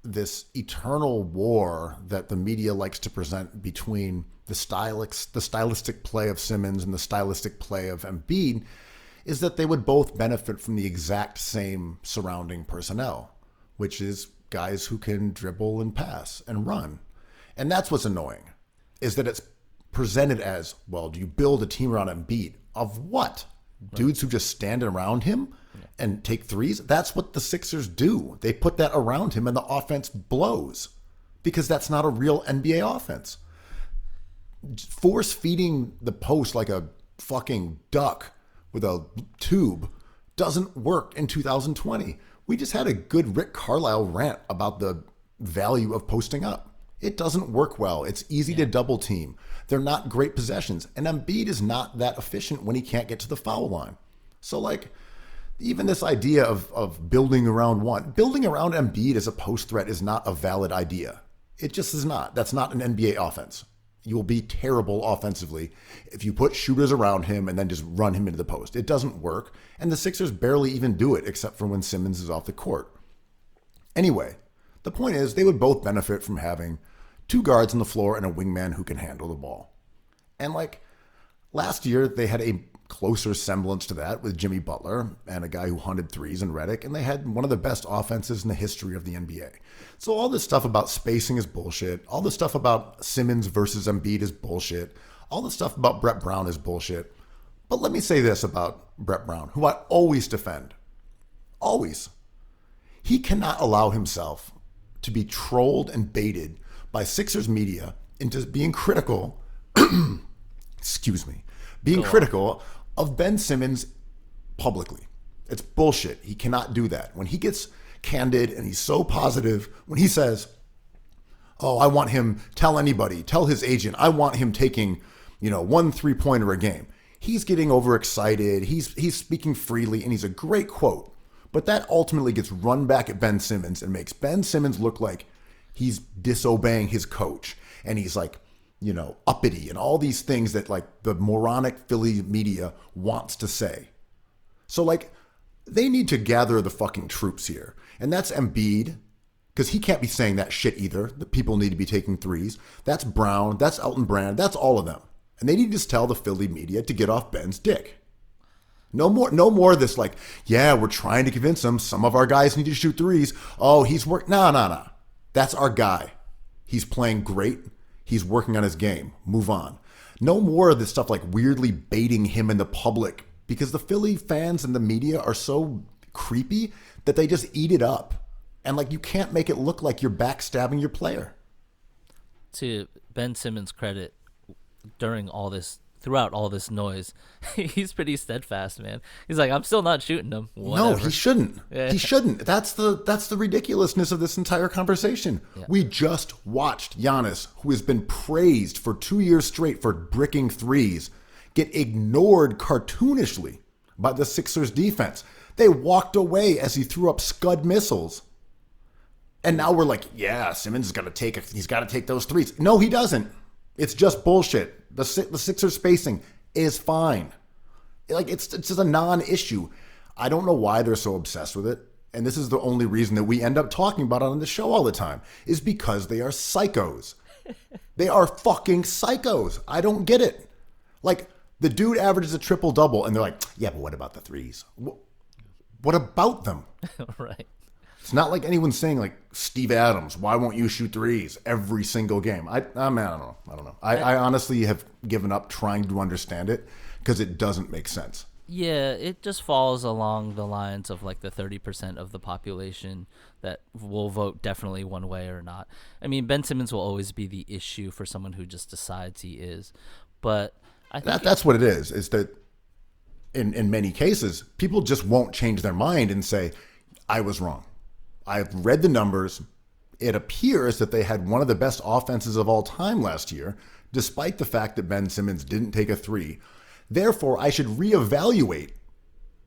this eternal war that the media likes to present between the stylistic play of Simmons and the stylistic play of Embiid is that they would both benefit from the exact same surrounding personnel, which is guys who can dribble and pass and run. And that's what's annoying, is that it's presented as, well, do you build a team around Embiid? Of what? Right. Dudes who just stand around him and take threes? That's what the Sixers do. They put that around him and the offense blows, because that's not a real NBA offense. Force feeding the post like a fucking duck with a tube doesn't work in 2020. We just had a good Rick Carlisle rant about the value of posting up. It doesn't work well. It's easy to double team. They're not great possessions. And Embiid is not that efficient when he can't get to the foul line. So, like, even this idea of building around Embiid as a post threat is not a valid idea. It just is not. That's not an NBA offense. You will be terrible offensively if you put shooters around him and then just run him into the post. It doesn't work. And the Sixers barely even do it, except for when Simmons is off the court. Anyway, the point is they would both benefit from having 2 guards on the floor and a wingman who can handle the ball. And like last year, they had a closer semblance to that with Jimmy Butler and a guy who hunted threes in Redick, and they had one of the best offenses in the history of the NBA. So all this stuff about spacing is bullshit. All this stuff about Simmons versus Embiid is bullshit. All this stuff about Brett Brown is bullshit. But let me say this about Brett Brown, who I always defend. Always. He cannot allow himself to be trolled and baited by Sixers media into being critical, critical of Ben Simmons publicly. It's bullshit. He cannot do that. When he gets candid and he's so positive, when he says, oh, I want him, tell his agent, I want him taking, 1 3-pointer a game. He's getting overexcited. He's speaking freely, and he's a great quote. But that ultimately gets run back at Ben Simmons and makes Ben Simmons look like he's disobeying his coach. And he's like, uppity and all these things that like the moronic Philly media wants to say. So like they need to gather the fucking troops here. And that's Embiid, because he can't be saying that shit either. The people need to be taking threes. That's Brown. That's Elton Brand. That's all of them. And they need to just tell the Philly media to get off Ben's dick. No more of this like, yeah, we're trying to convince him some of our guys need to shoot threes. Oh, he's No. That's our guy. He's playing great. He's working on his game. Move on. No more of this stuff like weirdly baiting him in the public, because the Philly fans and the media are so creepy that they just eat it up. And like you can't make it look like you're backstabbing your player. To Ben Simmons' credit, during all this throughout all this noise, he's pretty steadfast, man. He's like, I'm still not shooting them. No, he shouldn't. He shouldn't. That's the ridiculousness of this entire conversation. Yeah. We just watched Giannis, who has been praised for 2 years straight for bricking threes, get ignored cartoonishly by the Sixers defense. They walked away as he threw up Scud missiles. And now we're like, yeah, Simmons is he's got to take those threes. No, he doesn't. It's just bullshit. The Sixers spacing is fine. Like, it's just a non-issue. I don't know why they're so obsessed with it. And this is the only reason that we end up talking about it on the show all the time, is because they are psychos. They are fucking psychos. I don't get it. Like, the dude averages a triple-double, and they're like, yeah, but what about the threes? What about them? Right. It's not like anyone's saying, like, Steve Adams, why won't you shoot threes every single game? I don't know. I honestly have given up trying to understand it because it doesn't make sense. Yeah, it just falls along the lines of like the 30% of the population that will vote definitely one way or not. I mean, Ben Simmons will always be the issue for someone who just decides he is. But I think that's what it is that in many cases, people just won't change their mind and say, I was wrong. I've read the numbers. It appears that they had one of the best offenses of all time last year, despite the fact that Ben Simmons didn't take a three. Therefore, I should reevaluate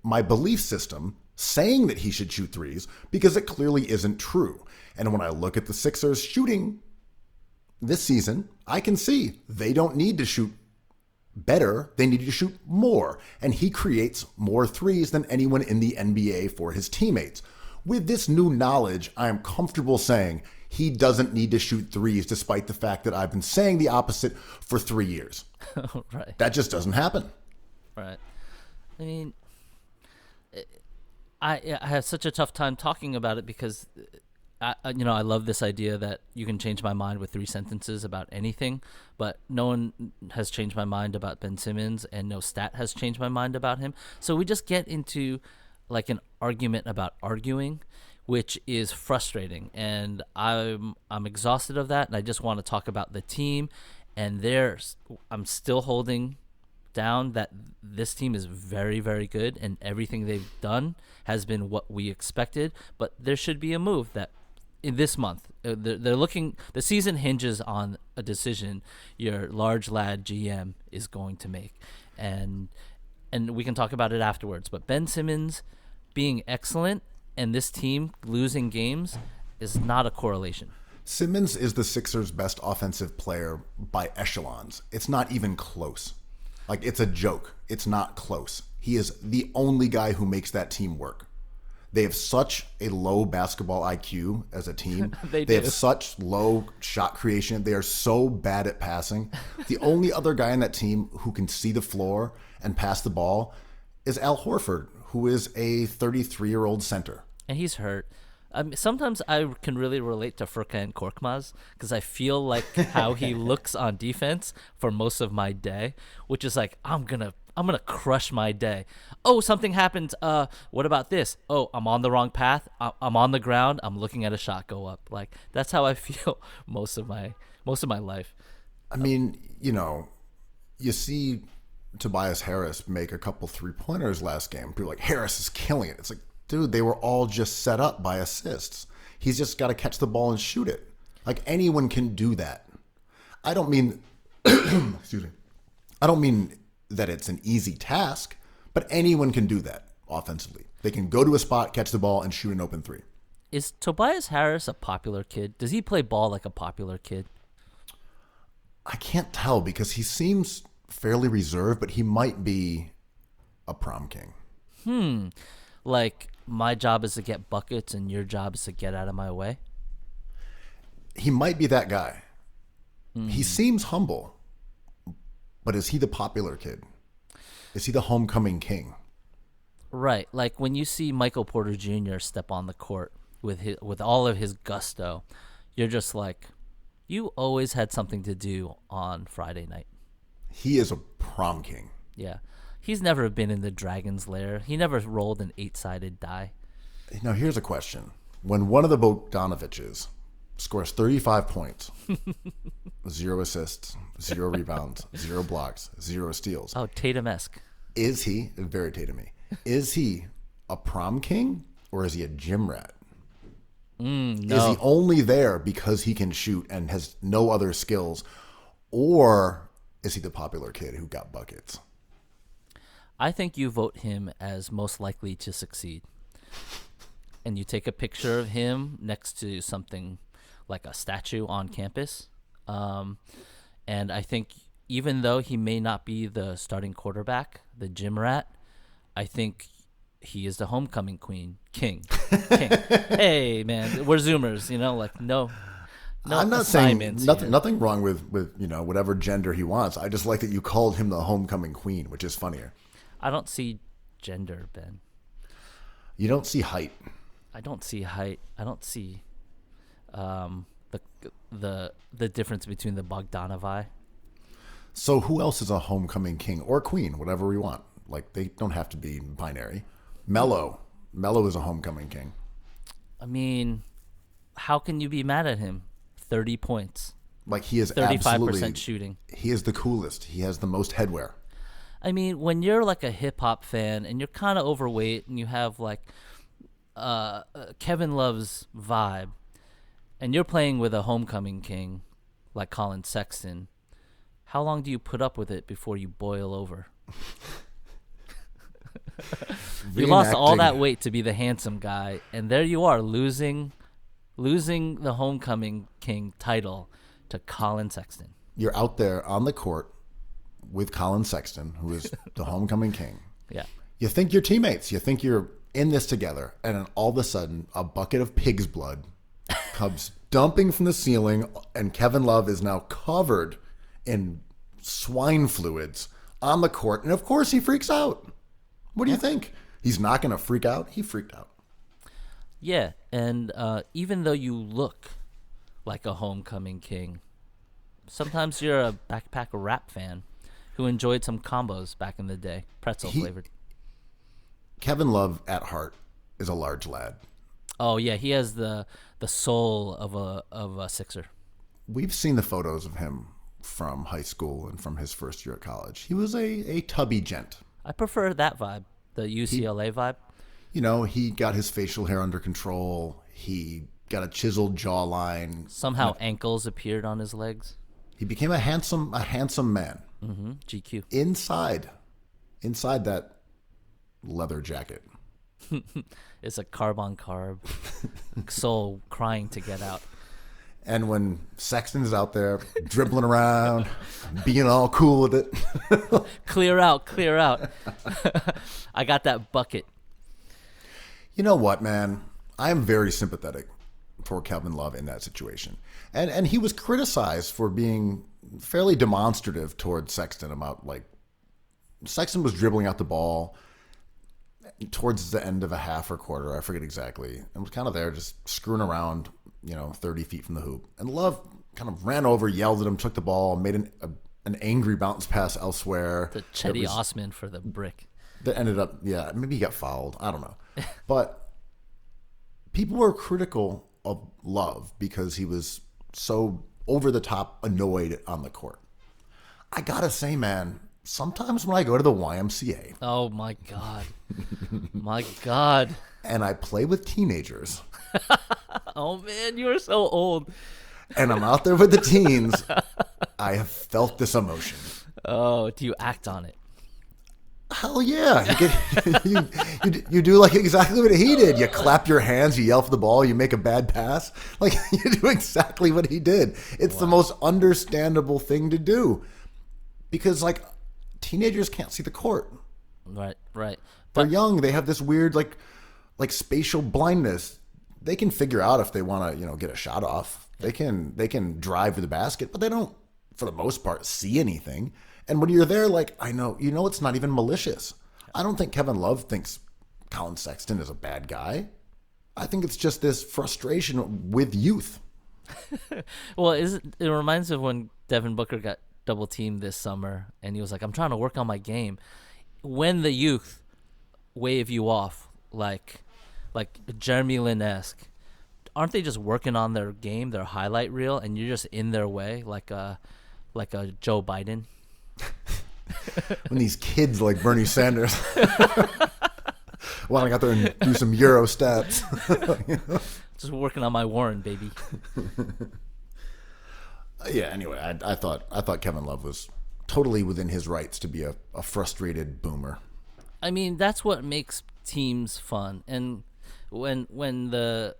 my belief system saying that he should shoot threes because it clearly isn't true. And when I look at the Sixers shooting this season, I can see they don't need to shoot better. They need to shoot more. And he creates more threes than anyone in the NBA for his teammates. With this new knowledge, I am comfortable saying he doesn't need to shoot threes, despite the fact that I've been saying the opposite for 3 years. Right. That just doesn't happen. Right. I mean, I have such a tough time talking about it because, I love this idea that you can change my mind with 3 sentences about anything, but no one has changed my mind about Ben Simmons, and no stat has changed my mind about him. So we just get into like an argument about arguing, which is frustrating, and I'm exhausted of that, and I just want to talk about the team. And I'm still holding down that this team is very, very good, and everything they've done has been what we expected. But there should be a move that in this month they're looking. The season hinges on a decision your large lad GM is going to make, and we can talk about it afterwards. But Ben Simmons being excellent and this team losing games is not a correlation. Simmons is the Sixers' best offensive player by echelons. It's not even close. Like, it's a joke. It's not close. He is the only guy who makes that team work. They have such a low basketball IQ as a team. They have such low shot creation. They are so bad at passing. The only other guy on that team who can see the floor and pass the ball is Al Horford, who is a 33-year-old center. And he's hurt. Sometimes I can really relate to Furkan Korkmaz because I feel like how he looks on defense for most of my day, which is like, I'm gonna crush my day. Oh, something happens. What about this? Oh, I'm on the wrong path. I'm on the ground. I'm looking at a shot go up. Like, that's how I feel most of my life. I mean, you see Tobias Harris make a couple 3-pointers last game. People are like, Harris is killing it. It's like, dude, they were all just set up by assists. He's just got to catch the ball and shoot it. Like, anyone can do that. I don't mean, excuse me. I don't mean that it's an easy task, but anyone can do that offensively. They can go to a spot, catch the ball, and shoot an open 3. Is Tobias Harris a popular kid? Does he play ball like a popular kid? I can't tell because he seems fairly reserved, but he might be a prom king. Like, my job is to get buckets and your job is to get out of my way? He might be that guy. He seems humble, but is he the popular kid? Is he the homecoming king? Right. Like, when you see Michael Porter Jr. step on the court with all of his gusto, you're just like, you always had something to do on Friday night. He is a prom king. Yeah. He's never been in the Dragon's Lair. He never rolled an 8-sided die. Now, here's a question. When one of the Bogdanoviches scores 35 points, 0 assists, 0 rebounds, 0 blocks, 0 steals. Oh, Tatum-esque. Is he, very Tatum-y, is he a prom king or is he a gym rat? No. Is he only there because he can shoot and has no other skills? Or is he the popular kid who got buckets? I think you vote him as most likely to succeed. And you take a picture of him next to something like a statue on campus. And I think even though he may not be the starting quarterback, the gym rat, I think he is the homecoming king. Hey, man, we're Zoomers, like no I'm not saying assignments nothing wrong with whatever gender he wants. I just like that you called him the homecoming queen, which is funnier. I don't see gender, Ben. You don't see height. I don't see height. I don't see the difference between the Bogdanovi. So who else is a homecoming king or queen, whatever we want? Like, they don't have to be binary. Melo is a homecoming king. I mean, how can you be mad at him? 30 points. Like, he is 35% shooting. He is the coolest. He has the most headwear. I mean, when you're like a hip hop fan and you're kind of overweight and you have like Kevin Love's vibe and you're playing with a homecoming king like Colin Sexton, how long do you put up with it before you boil over? You lost all that weight to be the handsome guy, and there you are losing the homecoming king title to Colin Sexton. You're out there on the court with Colin Sexton, who is the homecoming king. Yeah. You think you're teammates. You think you're in this together. And then all of a sudden, a bucket of pig's blood comes dumping from the ceiling, and Kevin Love is now covered in swine fluids on the court. And of course, he freaks out. What do you think? He's not going to freak out. He freaked out. Yeah, and even though you look like a homecoming king, sometimes you're a backpack rap fan who enjoyed some combos back in the day, pretzel flavored. Kevin Love at heart is a large lad. Oh yeah, he has the soul of a Sixer. We've seen the photos of him from high school and from his first year at college. He was a tubby gent. I prefer that vibe, the UCLA vibe. He got his facial hair under control. He got a chiseled jawline. Somehow ankles appeared on his legs. He became a handsome man. Mm-hmm. GQ. Inside that leather jacket. It's a carb on carb. Soul crying to get out. And when Sexton's out there dribbling around, being all cool with it. Clear out. I got that bucket. You know what, man? I am very sympathetic for Kevin Love in that situation. And he was criticized for being fairly demonstrative towards Sexton about, like, Sexton was dribbling out the ball towards the end of a half or quarter, I forget exactly, and was kind of there just screwing around, 30 feet from the hoop. And Love kind of ran over, yelled at him, took the ball, made an angry bounce pass elsewhere. The Chetty Osman for the brick. That ended up, maybe he got fouled. I don't know. But people were critical of Love because he was so over the top annoyed on the court. I gotta say, man, sometimes when I go to the YMCA. Oh my God. My God. And I play with teenagers. Oh man, you are so old. And I'm out there with the teens. I have felt this emotion. Oh, do you act on it? Hell yeah. You do like exactly what he did. You clap your hands, you yell for the ball, you make a bad pass. Like, you do exactly what he did. It's the most understandable thing to do. Because, like, teenagers can't see the court. Right. They're young. They have this weird, like spatial blindness. They can figure out if they want to, get a shot off. They can drive to the basket, but they don't, for the most part, see anything. And when you're there, like, I know, it's not even malicious. I don't think Kevin Love thinks Colin Sexton is a bad guy. I think it's just this frustration with youth. Well, it reminds me of when Devin Booker got double teamed this summer, and he was like, I'm trying to work on my game. When the youth wave you off, like Jeremy Lin-esque, aren't they just working on their game, their highlight reel, and you're just in their way like a Joe Biden? When these kids like Bernie Sanders want to go out there and do some Euro stats. Just working on my Warren, baby. Yeah. Anyway, I thought Kevin Love was totally within his rights to be a frustrated boomer. I mean, that's what makes teams fun. And when the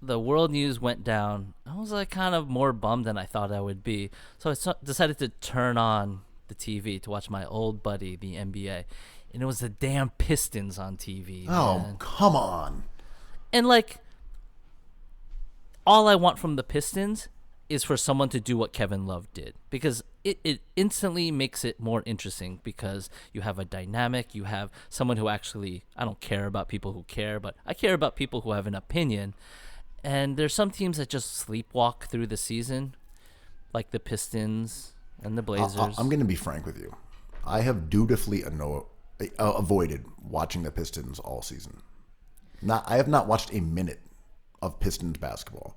world news went down, I was like kind of more bummed than I thought I would be. So I decided to turn on the TV to watch my old buddy, the NBA, and it was the damn Pistons on TV. Oh, man. come on! And like, all I want from the Pistons is for someone to do what Kevin Love did, because it instantly makes it more interesting, because you have a dynamic, you have someone who actually, I don't care about people who care, but I care about people who have an opinion. And there's some teams that just sleepwalk through the season, like the Pistons and the Blazers. I'm going to be frank with you. I have dutifully avoided watching the Pistons all season. I have not watched a minute of Pistons basketball.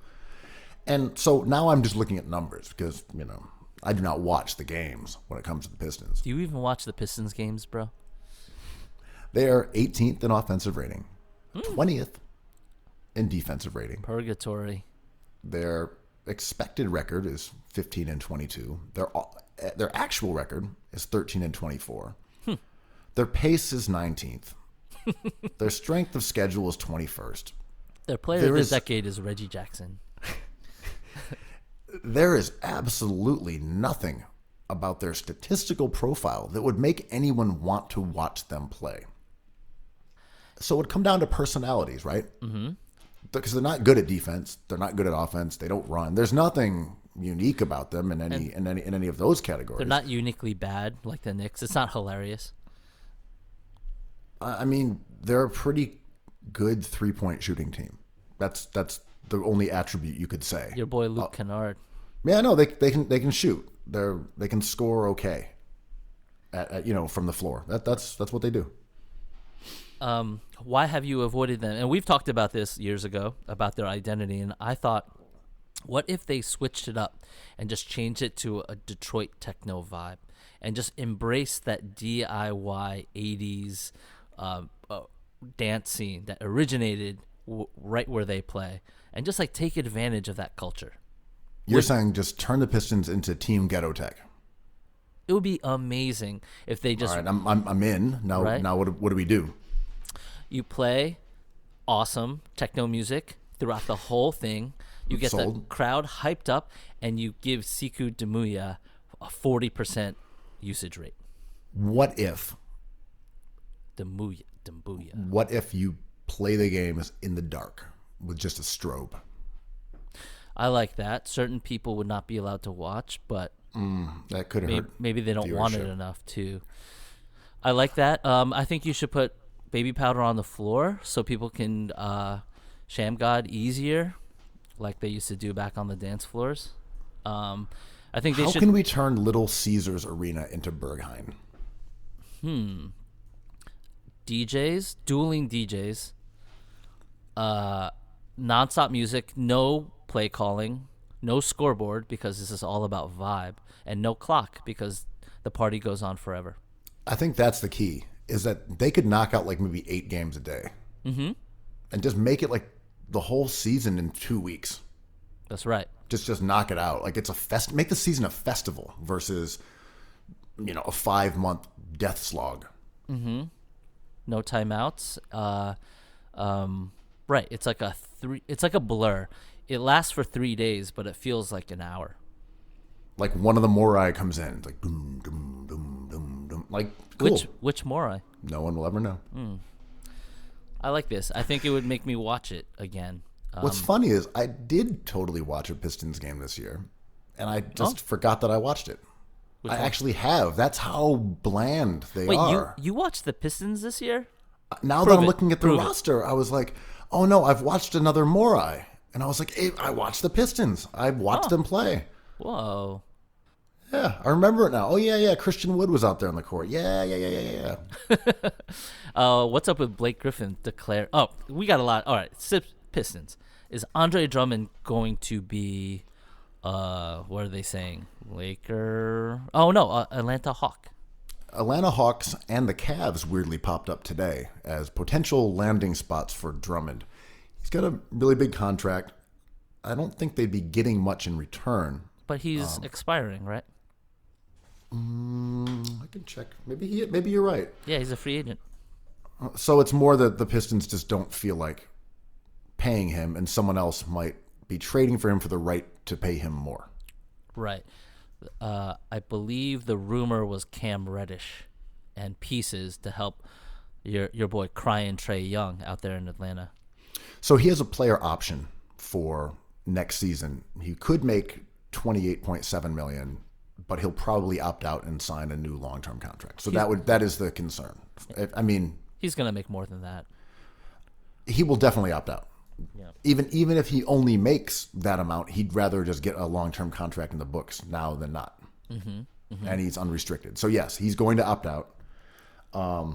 And so now I'm just looking at numbers because, I do not watch the games when it comes to the Pistons. Do you even watch the Pistons games, bro? They are 18th in offensive rating, 20th in defensive rating. Purgatory. Their expected record is 15-22. Their actual record is 13-24. Their pace is 19th. Their strength of schedule is 21st. Their player of the decade is Reggie Jackson. There is absolutely nothing about their statistical profile that would make anyone want to watch them play. So it would come down to personalities, right? Mm-hmm. Because they're not good at defense, they're not good at offense, they don't run. There's nothing unique about them in any of those categories. They're not uniquely bad like the Knicks. It's not hilarious. I mean, they're a pretty good 3-point shooting team. That's the only attribute you could say. Your boy Luke Kennard. Yeah, no, they can shoot. They can score okay. At from the floor. That's what they do. Why have you avoided them? And we've talked about this years ago about their identity, and I thought, what if they switched it up and just changed it to a Detroit techno vibe and just embrace that DIY 80s dance scene that originated right where they play, and just like take advantage of that culture? You're saying just turn the Pistons into Team Ghetto Tech. It would be amazing if they just. All right, I'm in now. Right? Now what do we do? You play awesome techno music throughout the whole thing. You get the crowd hyped up, and you give Sekou Doumbouya a 40% usage rate. What if? Doumbouya. What if you play the games in the dark with just a strobe? I like that. Certain people would not be allowed to watch, but that could hurt. Maybe they don't want it enough to. I like that. I think you should put baby powder on the floor so people can sham God easier, like they used to do back on the dance floors. I think they should. How can we turn Little Caesars Arena into Berghain? DJs, dueling DJs, nonstop music, no play calling, no scoreboard because this is all about vibe, and no clock because the party goes on forever. I think that's the key, is that they could knock out like maybe 8 games a day. Mm-hmm. And just make it like the whole season in 2 weeks. That's right. Just knock it out. Like it's a make the season a festival versus, a 5-month death slog. Mm-hmm. No timeouts. Right. It's like a blur. It lasts for 3 days, but it feels like an hour. Like one of the Morai comes in. It's like doom, doom, doom, doom, doom. Like cool. Which Morai? No one will ever know. I like this. I think it would make me watch it again. What's funny is I did totally watch a Pistons game this year, and I just forgot that I watched it. I actually have. That's how bland they are. Wait, you watched the Pistons this year? Now that I'm looking at the roster, I was like, oh no, I've watched another Morai. And I was like, hey, I watched the Pistons. I watched them play. Whoa. Yeah, I remember it now. Oh, yeah. Christian Wood was out there on the court. Yeah. What's up with Blake Griffin declare? Oh, we got a lot. All right, Pistons. Is Andre Drummond going to be, what are they saying? Laker? Oh, no, Atlanta Hawk. Atlanta Hawks and the Cavs weirdly popped up today as potential landing spots for Drummond. He's got a really big contract. I don't think they'd be getting much in return. But he's expiring, right? I can check. Maybe you're right. Yeah, he's a free agent. So it's more that the Pistons just don't feel like paying him, and someone else might be trading for him for the right to pay him more. Right. I believe the rumor was Cam Reddish and pieces to help your boy crying Trae Young out there in Atlanta. So he has a player option for next season. He could make $28.7 million, but he'll probably opt out and sign a new long-term contract. So that is the concern. I mean, he's going to make more than that. He will definitely opt out. Yeah. Even if he only makes that amount, he'd rather just get a long-term contract in the books now than not. And he's unrestricted. So yes, he's going to opt out. I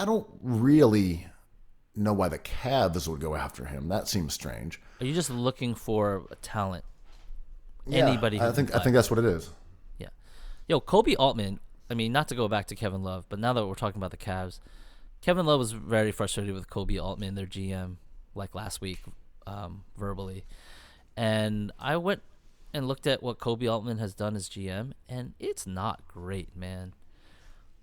don't really know why the Cavs would go after him. That seems strange. Are you just looking for talent? Yeah, Anybody? I think that's what it is. Yeah. Yo, Kobe Altman. I mean, not to go back to Kevin Love, but now that we're talking about the Cavs, Kevin Love was very frustrated with Kobe Altman, their GM, like last week, verbally. And I went and looked at what Kobe Altman has done as GM, and it's not great, man.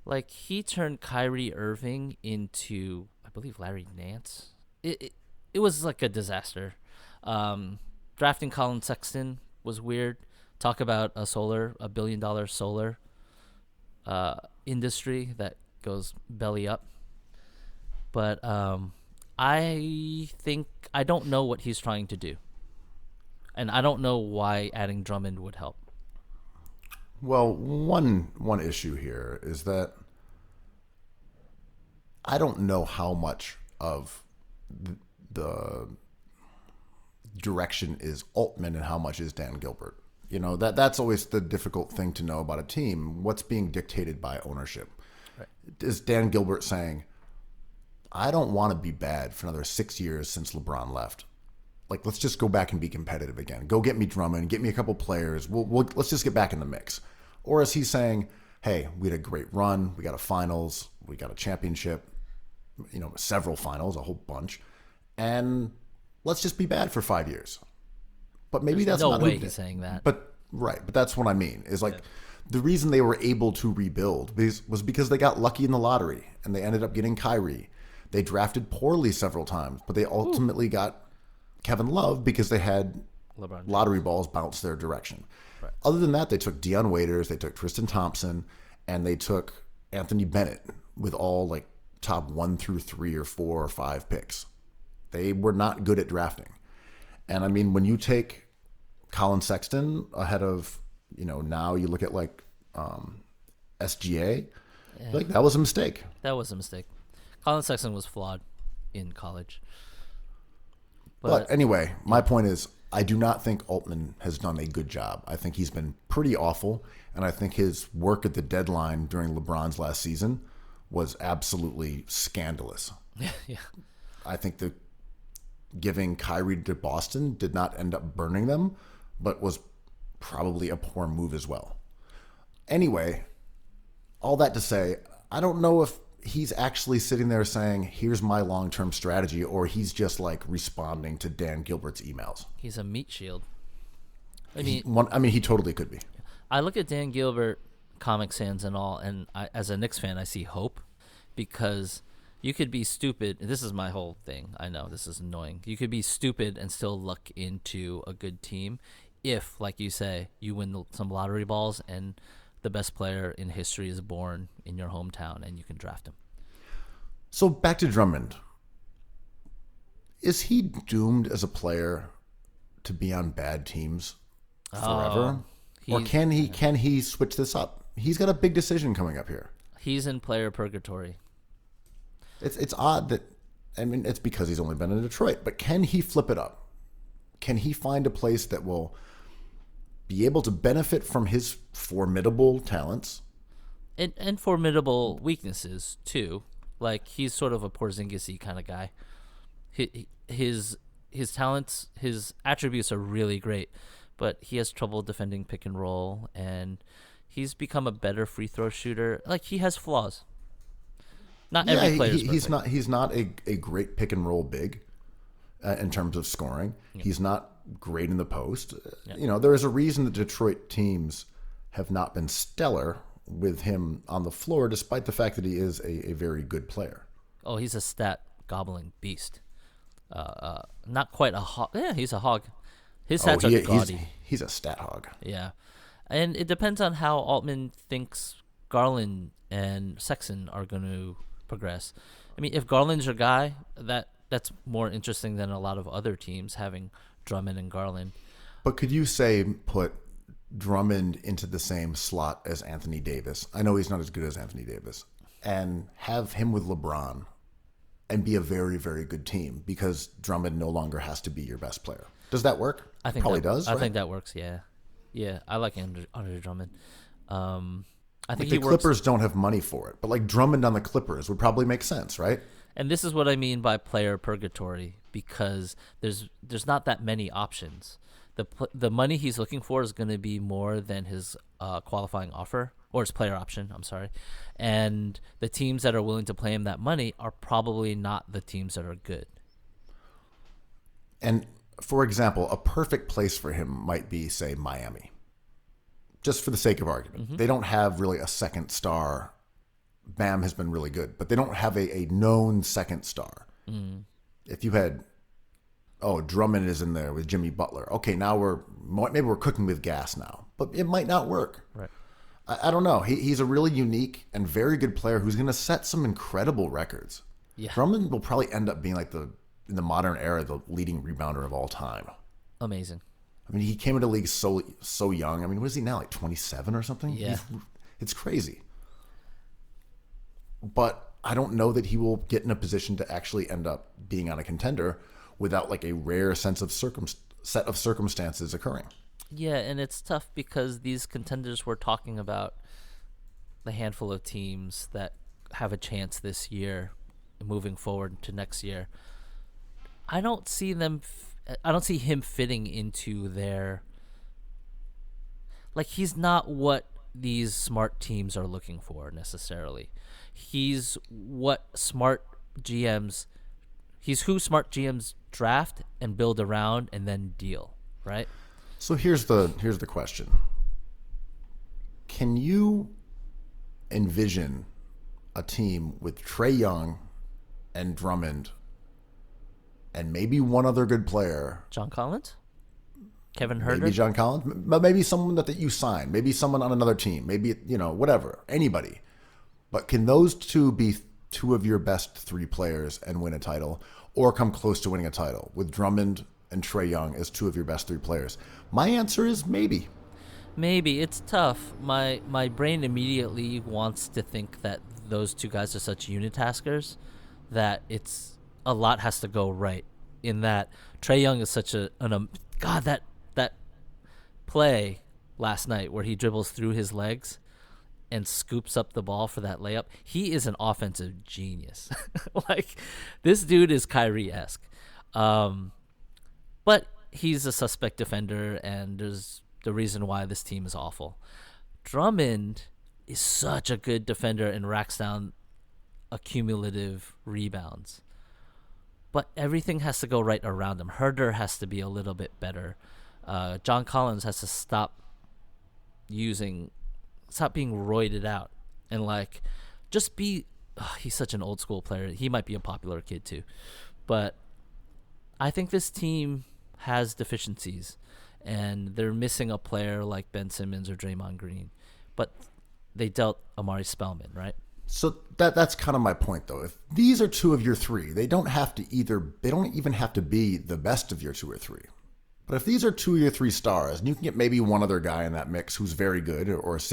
Like, he turned Kyrie Irving into, I believe, Larry Nance. It was like a disaster. Drafting Colin Sexton was weird. Talk about a billion-dollar solar industry that goes belly up. But I don't know what he's trying to do. And I don't know why adding Drummond would help. Well, one issue here is that I don't know how much of the direction is Altman and how much is Dan Gilbert. You know, that's always the difficult thing to know about a team. What's being dictated by ownership? Right. Is Dan Gilbert saying, I don't want to be bad for another 6 years since LeBron left. Like, let's just go back and be competitive again. Go get me Drummond, get me a couple players. Let's just get back in the mix. Or is he saying, hey, we had a great run. We got a finals. We got a championship, several finals, a whole bunch. And let's just be bad for 5 years. But maybe There's that's not no way he's saying that. But that's what I mean. Is like the reason they were able to rebuild was because they got lucky in the lottery and they ended up getting Kyrie. They drafted poorly several times, but they ultimately got Kevin Love because they had lottery balls bounce their direction. Right. Other than that, they took Deion Waiters, they took Tristan Thompson, and they took Anthony Bennett with all like top 1 through 3 or 4 or 5 picks. They were not good at drafting. And I mean, when you take Colin Sexton ahead of, now you look at like SGA, like that was a mistake. That was a mistake. Colin Sexton was flawed in college. But anyway, my point is, I do not think Altman has done a good job. I think he's been pretty awful, and I think his work at the deadline during LeBron's last season was absolutely scandalous. Yeah. I think the giving Kyrie to Boston did not end up burning them, but was probably a poor move as well. Anyway, all that to say, I don't know if he's actually sitting there saying, here's my long-term strategy, or he's just like responding to Dan Gilbert's emails. He's a meat shield. He totally could be. I look at Dan Gilbert, Comic Sans and all, and as a Knicks fan, I see hope because you could be stupid. This is my whole thing. I know this is annoying. You could be stupid and still luck into a good team if, like you say, you win some lottery balls and the best player in history is born in your hometown and you can draft him. So back to Drummond. Is he doomed as a player to be on bad teams forever? Or can he switch this up? He's got a big decision coming up here. He's in player purgatory. It's odd that, it's because he's only been in Detroit, but can he flip it up? Can he find a place that will be able to benefit from his formidable talents? And formidable weaknesses, too. Like, he's sort of a Porzingis-y kind of guy. His talents, his attributes are really great, but he has trouble defending pick and roll, and he's become a better free throw shooter. Like, he has flaws. Not every player is perfect. He's not a great pick and roll big in terms of scoring. Yeah. He's not great in the post. Yeah. You know, there is a reason that Detroit teams have not been stellar with him on the floor, despite the fact that he is a very good player. Oh, he's a stat gobbling beast. Not quite a hog. Yeah, he's a hog. His stats are gaudy. He's a stat hog. Yeah. And it depends on how Altman thinks Garland and Sexton are going to progress. I mean, if Garland's your guy, that's more interesting than a lot of other teams having Drummond and Garland. But could you put Drummond into the same slot as Anthony Davis? I know he's not as good as Anthony Davis. And have him with LeBron and be a very, very good team, because Drummond no longer has to be your best player. Does that work? I think probably does. I think that works. Yeah, I like Andrew Drummond. I think the Clippers don't have money for it, but like Drummond on the Clippers would probably make sense, right? And this is what I mean by player purgatory, because there's not that many options. The money he's looking for is going to be more than his qualifying offer, or his player option, I'm sorry. And the teams that are willing to pay him that money are probably not the teams that are good. And for example, a perfect place for him might be, say, Miami. Just for the sake of argument. Mm-hmm. They don't have really a second star. Bam has been really good, but they don't have a known second star. Mm. If you had, Drummond is in there with Jimmy Butler. Okay, now maybe we're cooking with gas now, but it might not work. Right. I don't know. He's a really unique and very good player who's going to set some incredible records. Yeah. Drummond will probably end up being like in the modern era, the leading rebounder of all time. Amazing. I mean, he came into the league so young. I mean, what is he now, like 27 or something? Yeah. It's crazy. But I don't know that he will get in a position to actually end up being on a contender without like a rare set of circumstances occurring. Yeah, and it's tough because these contenders we're talking about, the handful of teams that have a chance this year, moving forward to next year, I don't see him fitting into their. Like, he's not what these smart teams are looking for necessarily. He's who smart GMs draft and build around and then deal, right? So here's the question. Can you envision a team with Trae Young and Drummond and maybe one other good player? John Collins? Kevin Huerter? Maybe John Collins, but maybe someone that you sign, maybe someone on another team, maybe, whatever, anybody. But can those two be two of your best three players and win a title, or come close to winning a title with Drummond and Trae Young as two of your best three players? My answer is maybe. Maybe. It's tough. My brain immediately wants to think that those two guys are such unitaskers that a lot has to go right. In that Trae Young is such God, that play last night where he dribbles through his legs and scoops up the ball for that layup. He is an offensive genius. Like, this dude is Kyrie-esque. But he's a suspect defender, and there's the reason why this team is awful. Drummond is such a good defender and racks down accumulative rebounds. But everything has to go right around him. Huerter has to be a little bit better. John Collins has to stop being roided out and just be. He's such an old school player. He might be a popular kid too, but I think this team has deficiencies, and they're missing a player like Ben Simmons or Draymond Green, but they dealt Amari Spellman, right? So that's kind of my point, though. If these are two of your three, they don't even have to be the best of your two or three. But if these are two of your three stars, and you can get maybe one other guy in that mix who's very good, or is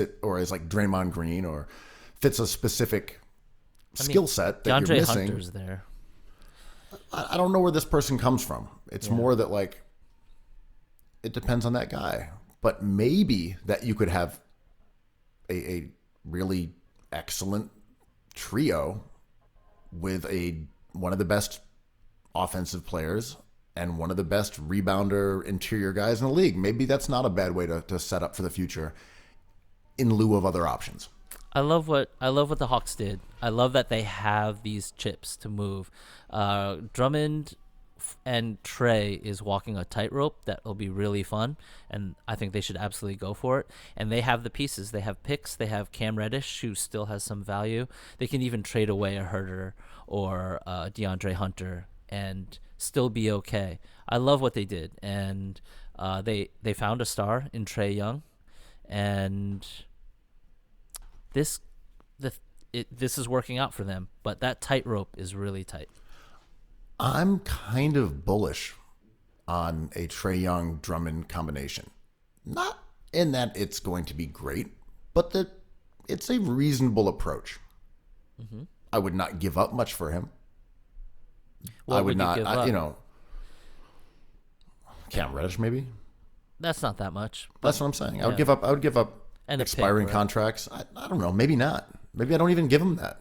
like Draymond Green, or fits a specific skill set that DeAndre you're missing. Hunter's there. I don't know where this person comes from. It's more that it depends on that guy. But maybe that you could have a really excellent trio with one of the best offensive players and one of the best rebounder interior guys in the league. Maybe that's not a bad way to set up for the future in lieu of other options. I love what the Hawks did. I love that they have these chips to move. Drummond and Trey is walking a tightrope that will be really fun, and I think they should absolutely go for it. And they have the pieces. They have picks. They have Cam Reddish, who still has some value. They can even trade away a Herter or DeAndre Hunter and still be okay. I love what they did, and they found a star in Trey Young, and this is working out for them. But that tightrope is really tight. I'm kind of bullish on a Trey Young Drummond combination. Not in that it's going to be great, but that it's a reasonable approach. Mm-hmm. I would not give up much for him. What I would not, give up? Cam Reddish maybe. That's not that much. That's what I'm saying. Yeah. I would give up And a expiring pick, right? contracts. I don't know. Maybe not. Maybe I don't even give him that.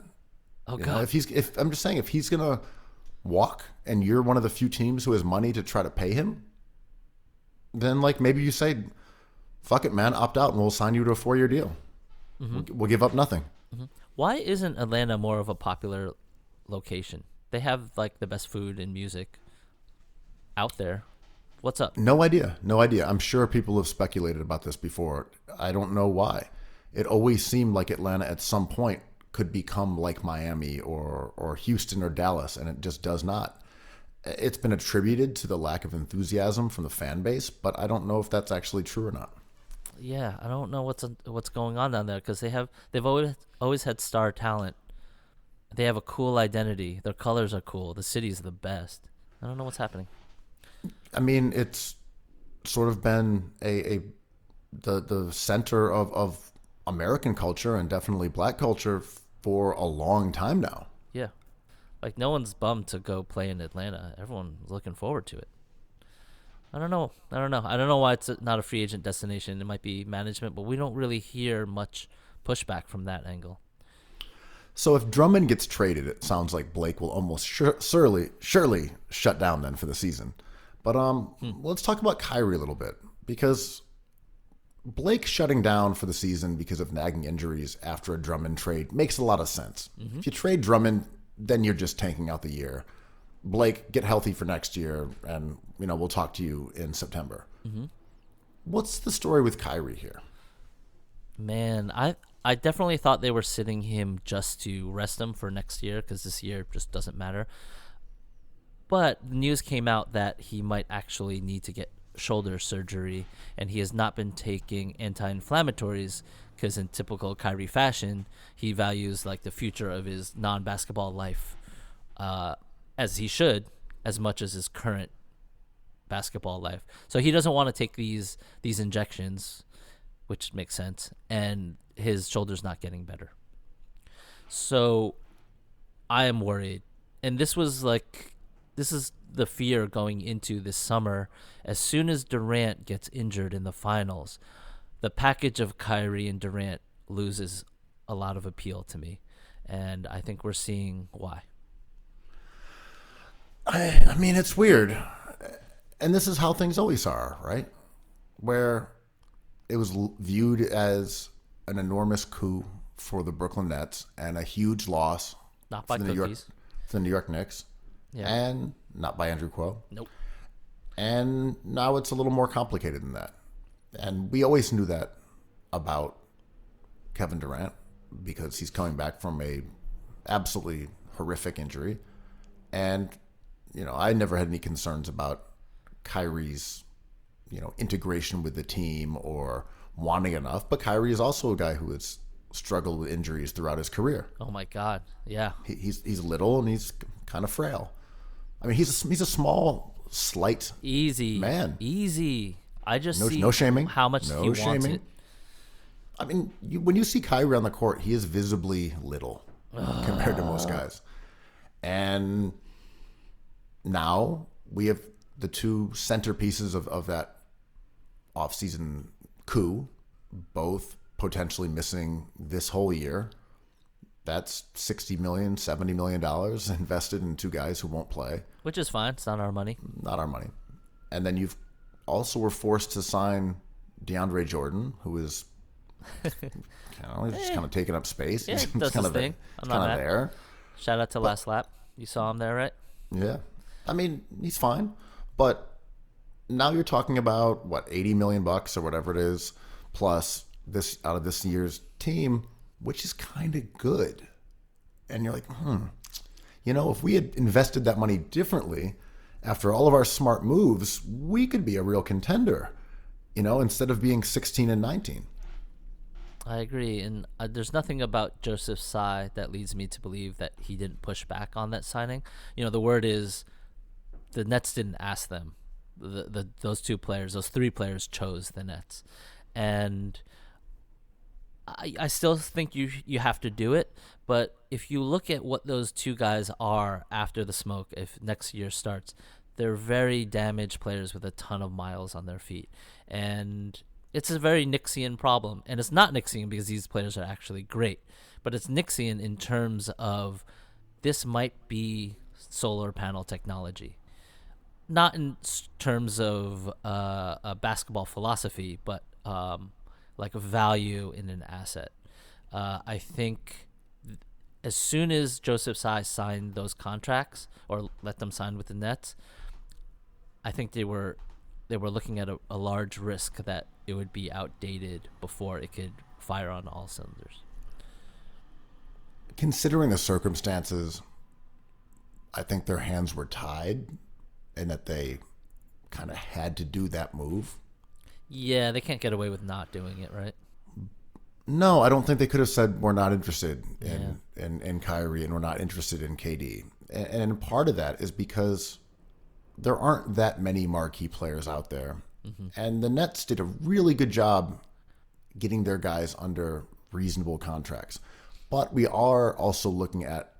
Oh You God! know, if I'm just saying, if he's gonna walk and you're one of the few teams who has money to try to pay him, then like maybe you say, fuck it, man, opt out and we'll sign you to a 4-year deal. Mm-hmm. We'll give up nothing. Mm-hmm. Why isn't Atlanta more of a popular location? They have like the best food and music out there. What's up? No idea. I'm sure people have speculated about this before. I don't know why. It always seemed like Atlanta at some point could become like Miami or Houston or Dallas, and it just does not. It's been attributed to the lack of enthusiasm from the fan base, but I don't know if that's actually true or not. Yeah, I don't know what's going on down there because they've always had star talent. They have a cool identity. Their colors are cool. The city's the best. I don't know what's happening. I mean, it's sort of been the center of American culture and definitely black culture for a long time now. Yeah, like no one's bummed to go play in Atlanta. Everyone's looking forward to it. I don't know why it's not a free agent destination. It might be management, but we don't really hear much pushback from that angle. So if Drummond gets traded, it sounds like Blake will almost surely shut down then for the season. But let's talk about Kyrie a little bit, because Blake shutting down for the season because of nagging injuries after a Drummond trade makes a lot of sense. Mm-hmm. If you trade Drummond, then you're just tanking out the year. Blake, get healthy for next year, and we'll talk to you in September. Mm-hmm. What's the story with Kyrie here? Man, I definitely thought they were sitting him just to rest him for next year because this year just doesn't matter. But the news came out that he might actually need to get shoulder surgery, and he has not been taking anti-inflammatories because in typical Kyrie fashion, he values like the future of his non-basketball life as he should, as much as his current basketball life. So he doesn't want to take these injections, which makes sense, and his shoulder's not getting better. So I am worried. And this is the fear going into this summer. As soon as Durant gets injured in the finals, the package of Kyrie and Durant loses a lot of appeal to me. And I think we're seeing why. I mean, it's weird. And this is how things always are, right? Where it was viewed as an enormous coup for the Brooklyn Nets and a huge loss Not by for the New York Knicks. Yeah. And not by Andrew Kuo. Nope. And now it's a little more complicated than that. And we always knew that about Kevin Durant because he's coming back from a absolutely horrific injury. And, I never had any concerns about Kyrie's, integration with the team or wanting enough. But Kyrie is also a guy who has struggled with injuries throughout his career. Oh my God. Yeah. He's little and he's kind of frail. I mean, he's a small, slight man. Easy. I just see no shaming. How much he wants it. I mean, when you see Kyrie on the court, he is visibly little compared to most guys. And now we have the two centerpieces of that offseason coup, both potentially missing this whole year. That's $60 million, $70 million invested in two guys who won't play. Which is fine. It's not our money. Not our money. And then you've also were forced to sign DeAndre Jordan, who is he's just kind of taking up space. Yeah, He's does kind his of thing. I'm kind not of mad. there. Shout out to Last Lap. You saw him there, right? Yeah. I mean, he's fine. But now you're talking about, what, $80 million or whatever it is, plus this out of this year's team, which is kind of good. And you're like, if we had invested that money differently, after all of our smart moves, we could be a real contender, instead of being 16 and 19. I agree. And there's nothing about Joseph Tsai that leads me to believe that he didn't push back on that signing. The word is the Nets didn't ask them. Those three players chose the Nets. And I still think you have to do it, but if you look at what those two guys are after the smoke, if next year starts, they're very damaged players with a ton of miles on their feet. And it's a very Knicksian problem. And it's not Knicksian because these players are actually great, but it's Knicksian in terms of this might be solar panel technology. Not in terms of a basketball philosophy, but like a value in an asset. I think as soon as Joseph Tsai signed those contracts or let them sign with the Nets, I think they were looking at a large risk that it would be outdated before it could fire on all cylinders. Considering the circumstances, I think their hands were tied and that they kind of had to do that move. Yeah, they can't get away with not doing it, right? No, I don't think they could have said we're not interested in Kyrie and we're not interested in KD. And part of that is because there aren't that many marquee players out there. Mm-hmm. And the Nets did a really good job getting their guys under reasonable contracts. But we are also looking at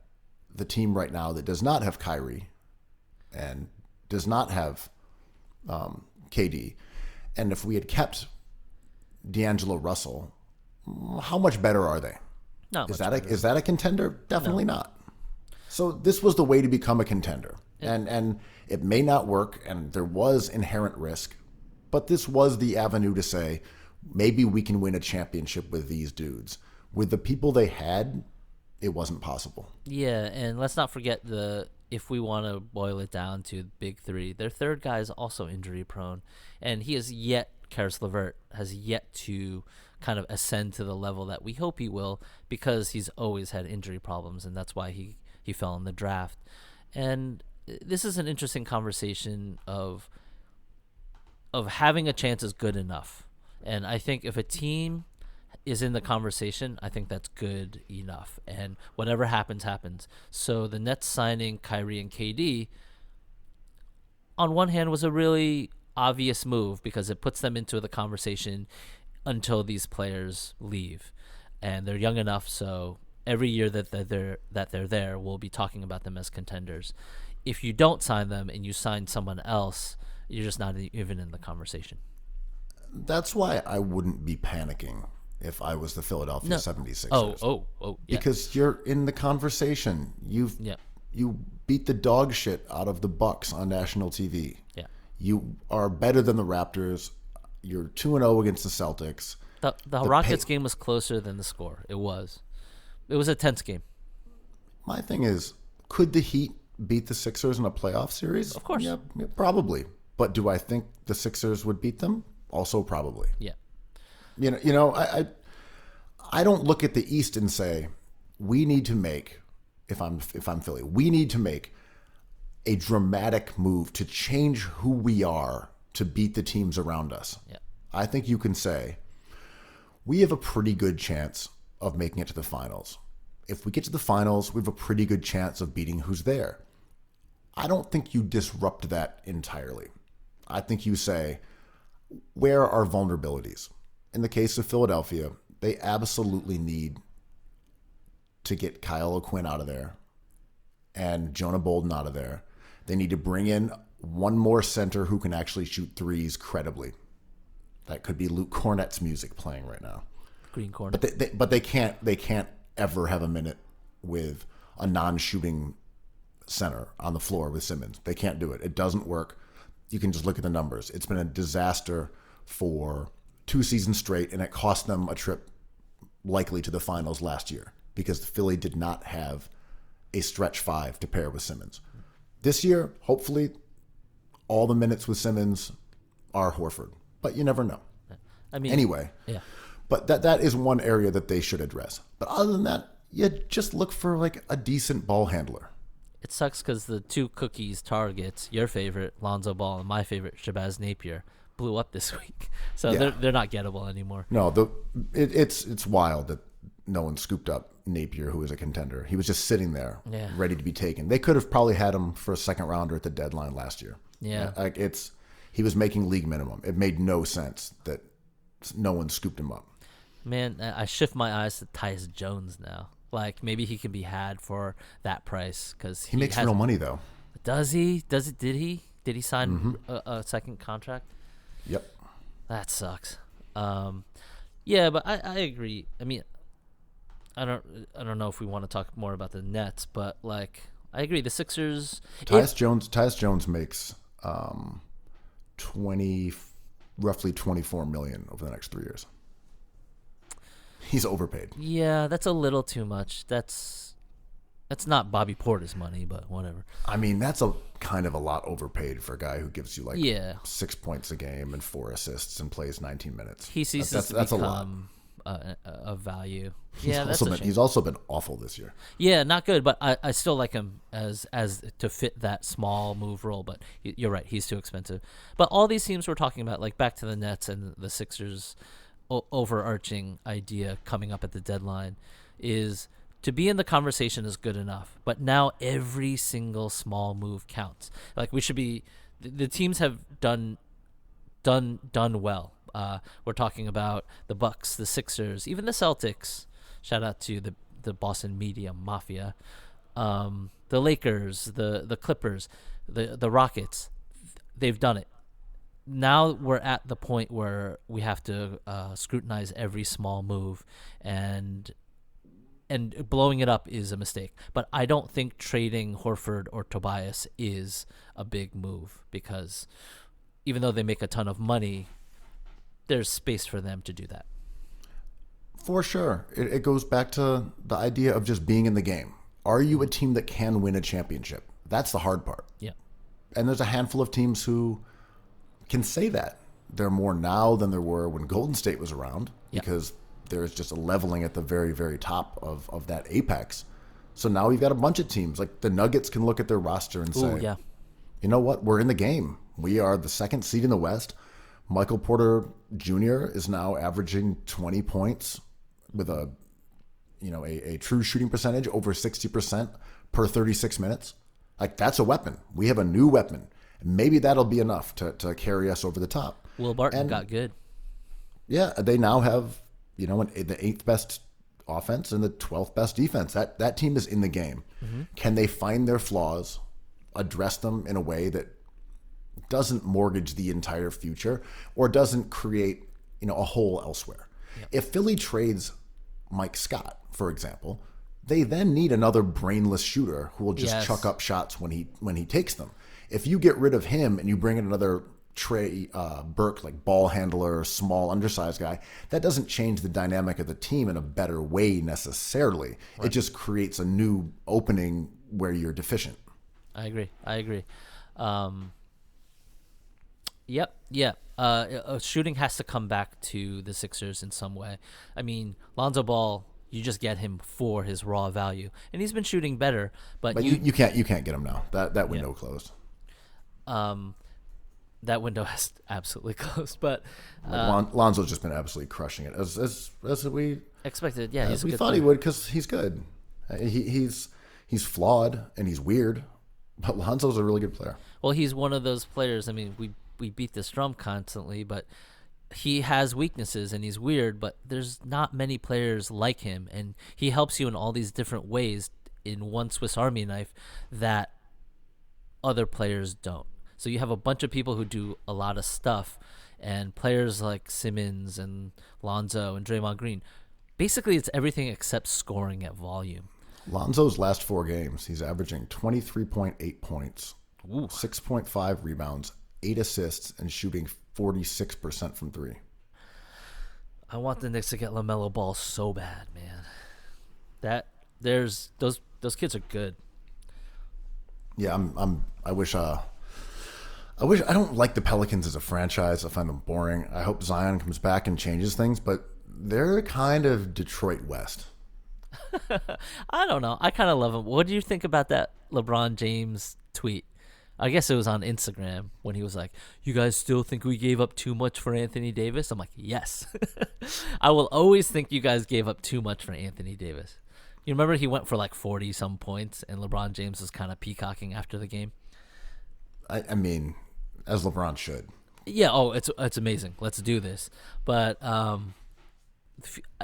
the team right now that does not have Kyrie and does not have KD. And if we had kept D'Angelo Russell, how much better are they? Is that a contender? Definitely not. So this was the way to become a contender. And it may not work, and there was inherent risk, but this was the avenue to say, maybe we can win a championship with these dudes. With the people they had, it wasn't possible. Yeah, and let's not forget if we want to boil it down to the big three, their third guy is also injury prone, and Karis LeVert has yet to kind of ascend to the level that we hope he will, because he's always had injury problems, and that's why he fell in the draft. And this is an interesting conversation of having a chance is good enough. And I think if a team is in the conversation, I think that's good enough. And whatever happens, happens. So the Nets signing Kyrie and KD, on one hand, was a really obvious move because it puts them into the conversation until these players leave. And they're young enough, so every year that they're there, we'll be talking about them as contenders. If you don't sign them and you sign someone else, you're just not even in the conversation. That's why I wouldn't be panicking if I was the Philadelphia 76ers. Oh, yeah. Because you're in the conversation. You beat the dog shit out of the Bucks on national TV. Yeah. You are better than the Raptors. You're 2-0 against the Celtics. The Rockets game was closer than the score. It was a tense game. My thing is, could the Heat beat the Sixers in a playoff series? Of course. Yeah, probably. But do I think the Sixers would beat them? Also probably. Yeah. I don't look at the East and say, we need to make, if I'm Philly, we need to make a dramatic move to change who we are to beat the teams around us. Yeah. I think you can say, we have a pretty good chance of making it to the finals. If we get to the finals, we have a pretty good chance of beating who's there. I don't think you disrupt that entirely. I think you say, where are vulnerabilities? In the case of Philadelphia, they absolutely need to get Kyle O'Quinn out of there and Jonah Bolden out of there. They need to bring in one more center who can actually shoot threes credibly. That could be Luke Cornett's music playing right now. Green Cornet. But they can't ever have a minute with a non-shooting center on the floor with Simmons. They can't do it. It doesn't work. You can just look at the numbers. It's been a disaster for 2 seasons straight, and it cost them a trip likely to the finals last year because Philly did not have a stretch 5 to pair with Simmons. This year, hopefully, all the minutes with Simmons are Horford, but you never know. I mean, anyway, yeah. But that is one area that they should address. But other than that, you just look for like a decent ball handler. It sucks because the 2 cookies targets, your favorite Lonzo Ball and my favorite Shabazz Napier, blew up this week, so they're not gettable anymore. No, it's wild that no one scooped up Napier, who was a contender. He was just sitting there, ready to be taken. They could have probably had him for a second rounder at the deadline last year. Yeah, like he was making league minimum. It made no sense that no one scooped him up. Man, I shift my eyes to Tyus Jones now. Like maybe he can be had for that price because he makes real money though. Does he? Did he sign a second contract? Yep. That sucks. Yeah, but I agree. I mean, I don't know if we want to talk more about the Nets, but like I agree. The Sixers. Tyus Jones makes roughly $24 million over the next 3 years. He's overpaid. Yeah, that's a little too much. That's not Bobby Porter's money, but whatever. I mean, that's a kind of a lot overpaid for a guy who gives you like 6 points a game and 4 assists and plays 19 minutes. He ceases to become a value. He's also been awful this year. Yeah, not good, but I still like him as to fit that small move role. But you're right, he's too expensive. But all these teams we're talking about, like back to the Nets and the Sixers, overarching idea coming up at the deadline is to be in the conversation is good enough. But now every single small move counts. Like we should be, the teams have done well. We're talking about the Bucks, the Sixers, even the Celtics. Shout out to the Boston media mafia, the Lakers, the Clippers, the Rockets. They've done it. Now we're at the point where we have to scrutinize every small move, and blowing it up is a mistake. But I don't think trading Horford or Tobias is a big move because even though they make a ton of money, there's space for them to do that. For sure. It goes back to the idea of just being in the game. Are you a team that can win a championship? That's the hard part. Yeah. And there's a handful of teams who can say that. There are more now than there were when Golden State was around because there's just a leveling at the very, very top of that apex. So now we've got a bunch of teams. Like the Nuggets can look at their roster and say, you know what? We're in the game. We are the 2nd seed in the West. Michael Porter Jr. is now averaging 20 points with a true shooting percentage over 60% per 36 minutes. Like that's a weapon. We have a new weapon. Maybe that'll be enough to carry us over the top. Will Barton got good. Yeah, they now have the 8th best offense and the 12th best defense. That team is in the game. Mm-hmm. Can they find their flaws, address them in a way that doesn't mortgage the entire future or doesn't create a hole elsewhere? Yep. If Philly trades Mike Scott, for example, they then need another brainless shooter who will just chuck up shots when he takes them. If you get rid of him and you bring in another Trey Burke, like ball handler, small, undersized guy, that doesn't change the dynamic of the team in a better way necessarily. Right. It just creates a new opening where you're deficient. I agree. Yep. Yeah. Shooting has to come back to the Sixers in some way. I mean, Lonzo Ball, you just get him for his raw value, and he's been shooting better. But you can't get him now. That window closed. That window has absolutely closed. But Lonzo's just been absolutely crushing it as we expected. Yeah, as we thought he would because he's good. He's flawed and he's weird, but Lonzo's a really good player. Well, he's one of those players. I mean, we beat this drum constantly, but he has weaknesses and he's weird, but there's not many players like him, and he helps you in all these different ways in one Swiss Army knife that other players don't. So you have a bunch of people who do a lot of stuff, and players like Simmons and Lonzo and Draymond Green, basically it's everything except scoring at volume. Lonzo's last 4 games, he's averaging 23.8 points, 6.5 rebounds, 8 assists, and shooting 46% from 3. I want the Knicks to get LaMelo Ball so bad, man. Those kids are good. Yeah, I wish I don't like the Pelicans as a franchise. I find them boring. I hope Zion comes back and changes things, but they're kind of Detroit West. I don't know. I kind of love him. What do you think about that LeBron James tweet? I guess it was on Instagram when he was like, "You guys still think we gave up too much for Anthony Davis?" I'm like, yes. I will always think you guys gave up too much for Anthony Davis. You remember he went for like 40-some points, and LeBron James was kind of peacocking after the game? I mean, as LeBron should. Yeah, it's amazing. Let's do this. But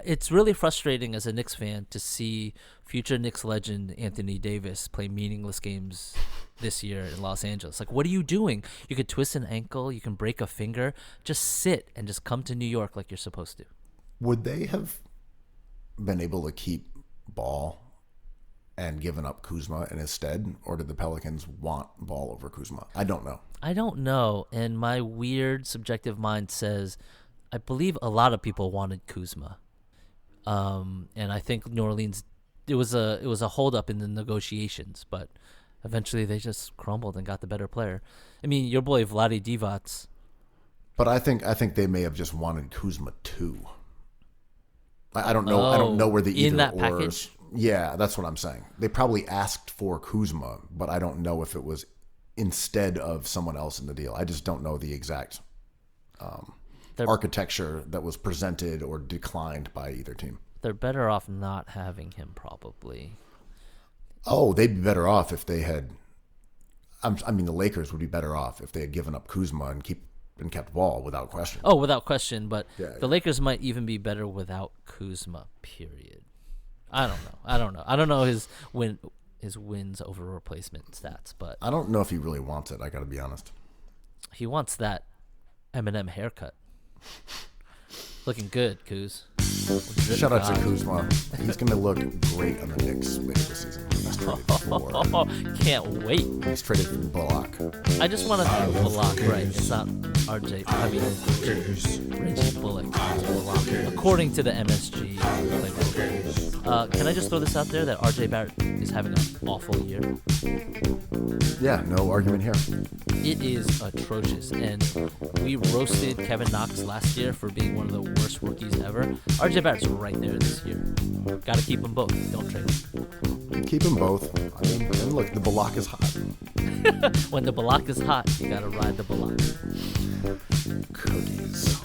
it's really frustrating as a Knicks fan to see future Knicks legend Anthony Davis play meaningless games this year in Los Angeles. Like, what are you doing? You could twist an ankle, you can break a finger. Just sit and just come to New York like you're supposed to. Would they have been able to keep Ball and given up Kuzma in his stead, or did the Pelicans want Ball over Kuzma? I don't know. And my weird subjective mind says I believe a lot of people wanted Kuzma. And I think New Orleans, it was a holdup in the negotiations, but eventually they just crumbled and got the better player. I mean, your boy Vlade Divac. But I think they may have just wanted Kuzma too. I don't know. I don't know where the either in that ors. package. Yeah, that's what I'm saying. They probably asked for Kuzma, but I don't know if it was instead of someone else in the deal. I just don't know the exact architecture that was presented or declined by either team. They're better off not having him, probably. Oh, they'd be better off if they had. I mean, the Lakers would be better off if they had given up Kuzma and kept Ball without question. Oh, without question. But Yeah. the Lakers might even be better without Kuzma. Period. I don't know. I don't know his wins over replacement stats, but I don't know if he really wants it. I got to be honest. he wants that Eminem haircut. Looking good, Kuz. Shout out to Kuzma. He's going to look great on the Knicks later this season. He's traded for. Can't wait. He's traded for Bullock. I just want to think Bullock, right? It's not RJ. I mean, Reggie Bullock. It's Bullock. According to the MSG. Can I just throw this out there that RJ Barrett is having an awful year? Yeah, no argument here. It is atrocious, and we roasted Kevin Knox last year for being one of the worst rookies ever. RJ Barrett's right there this year. Got to keep them both. Don't trade them. Keep them both. I mean, and look, the Bullock is hot. When the Bullock is hot, you got to ride the Bullock. Cookies.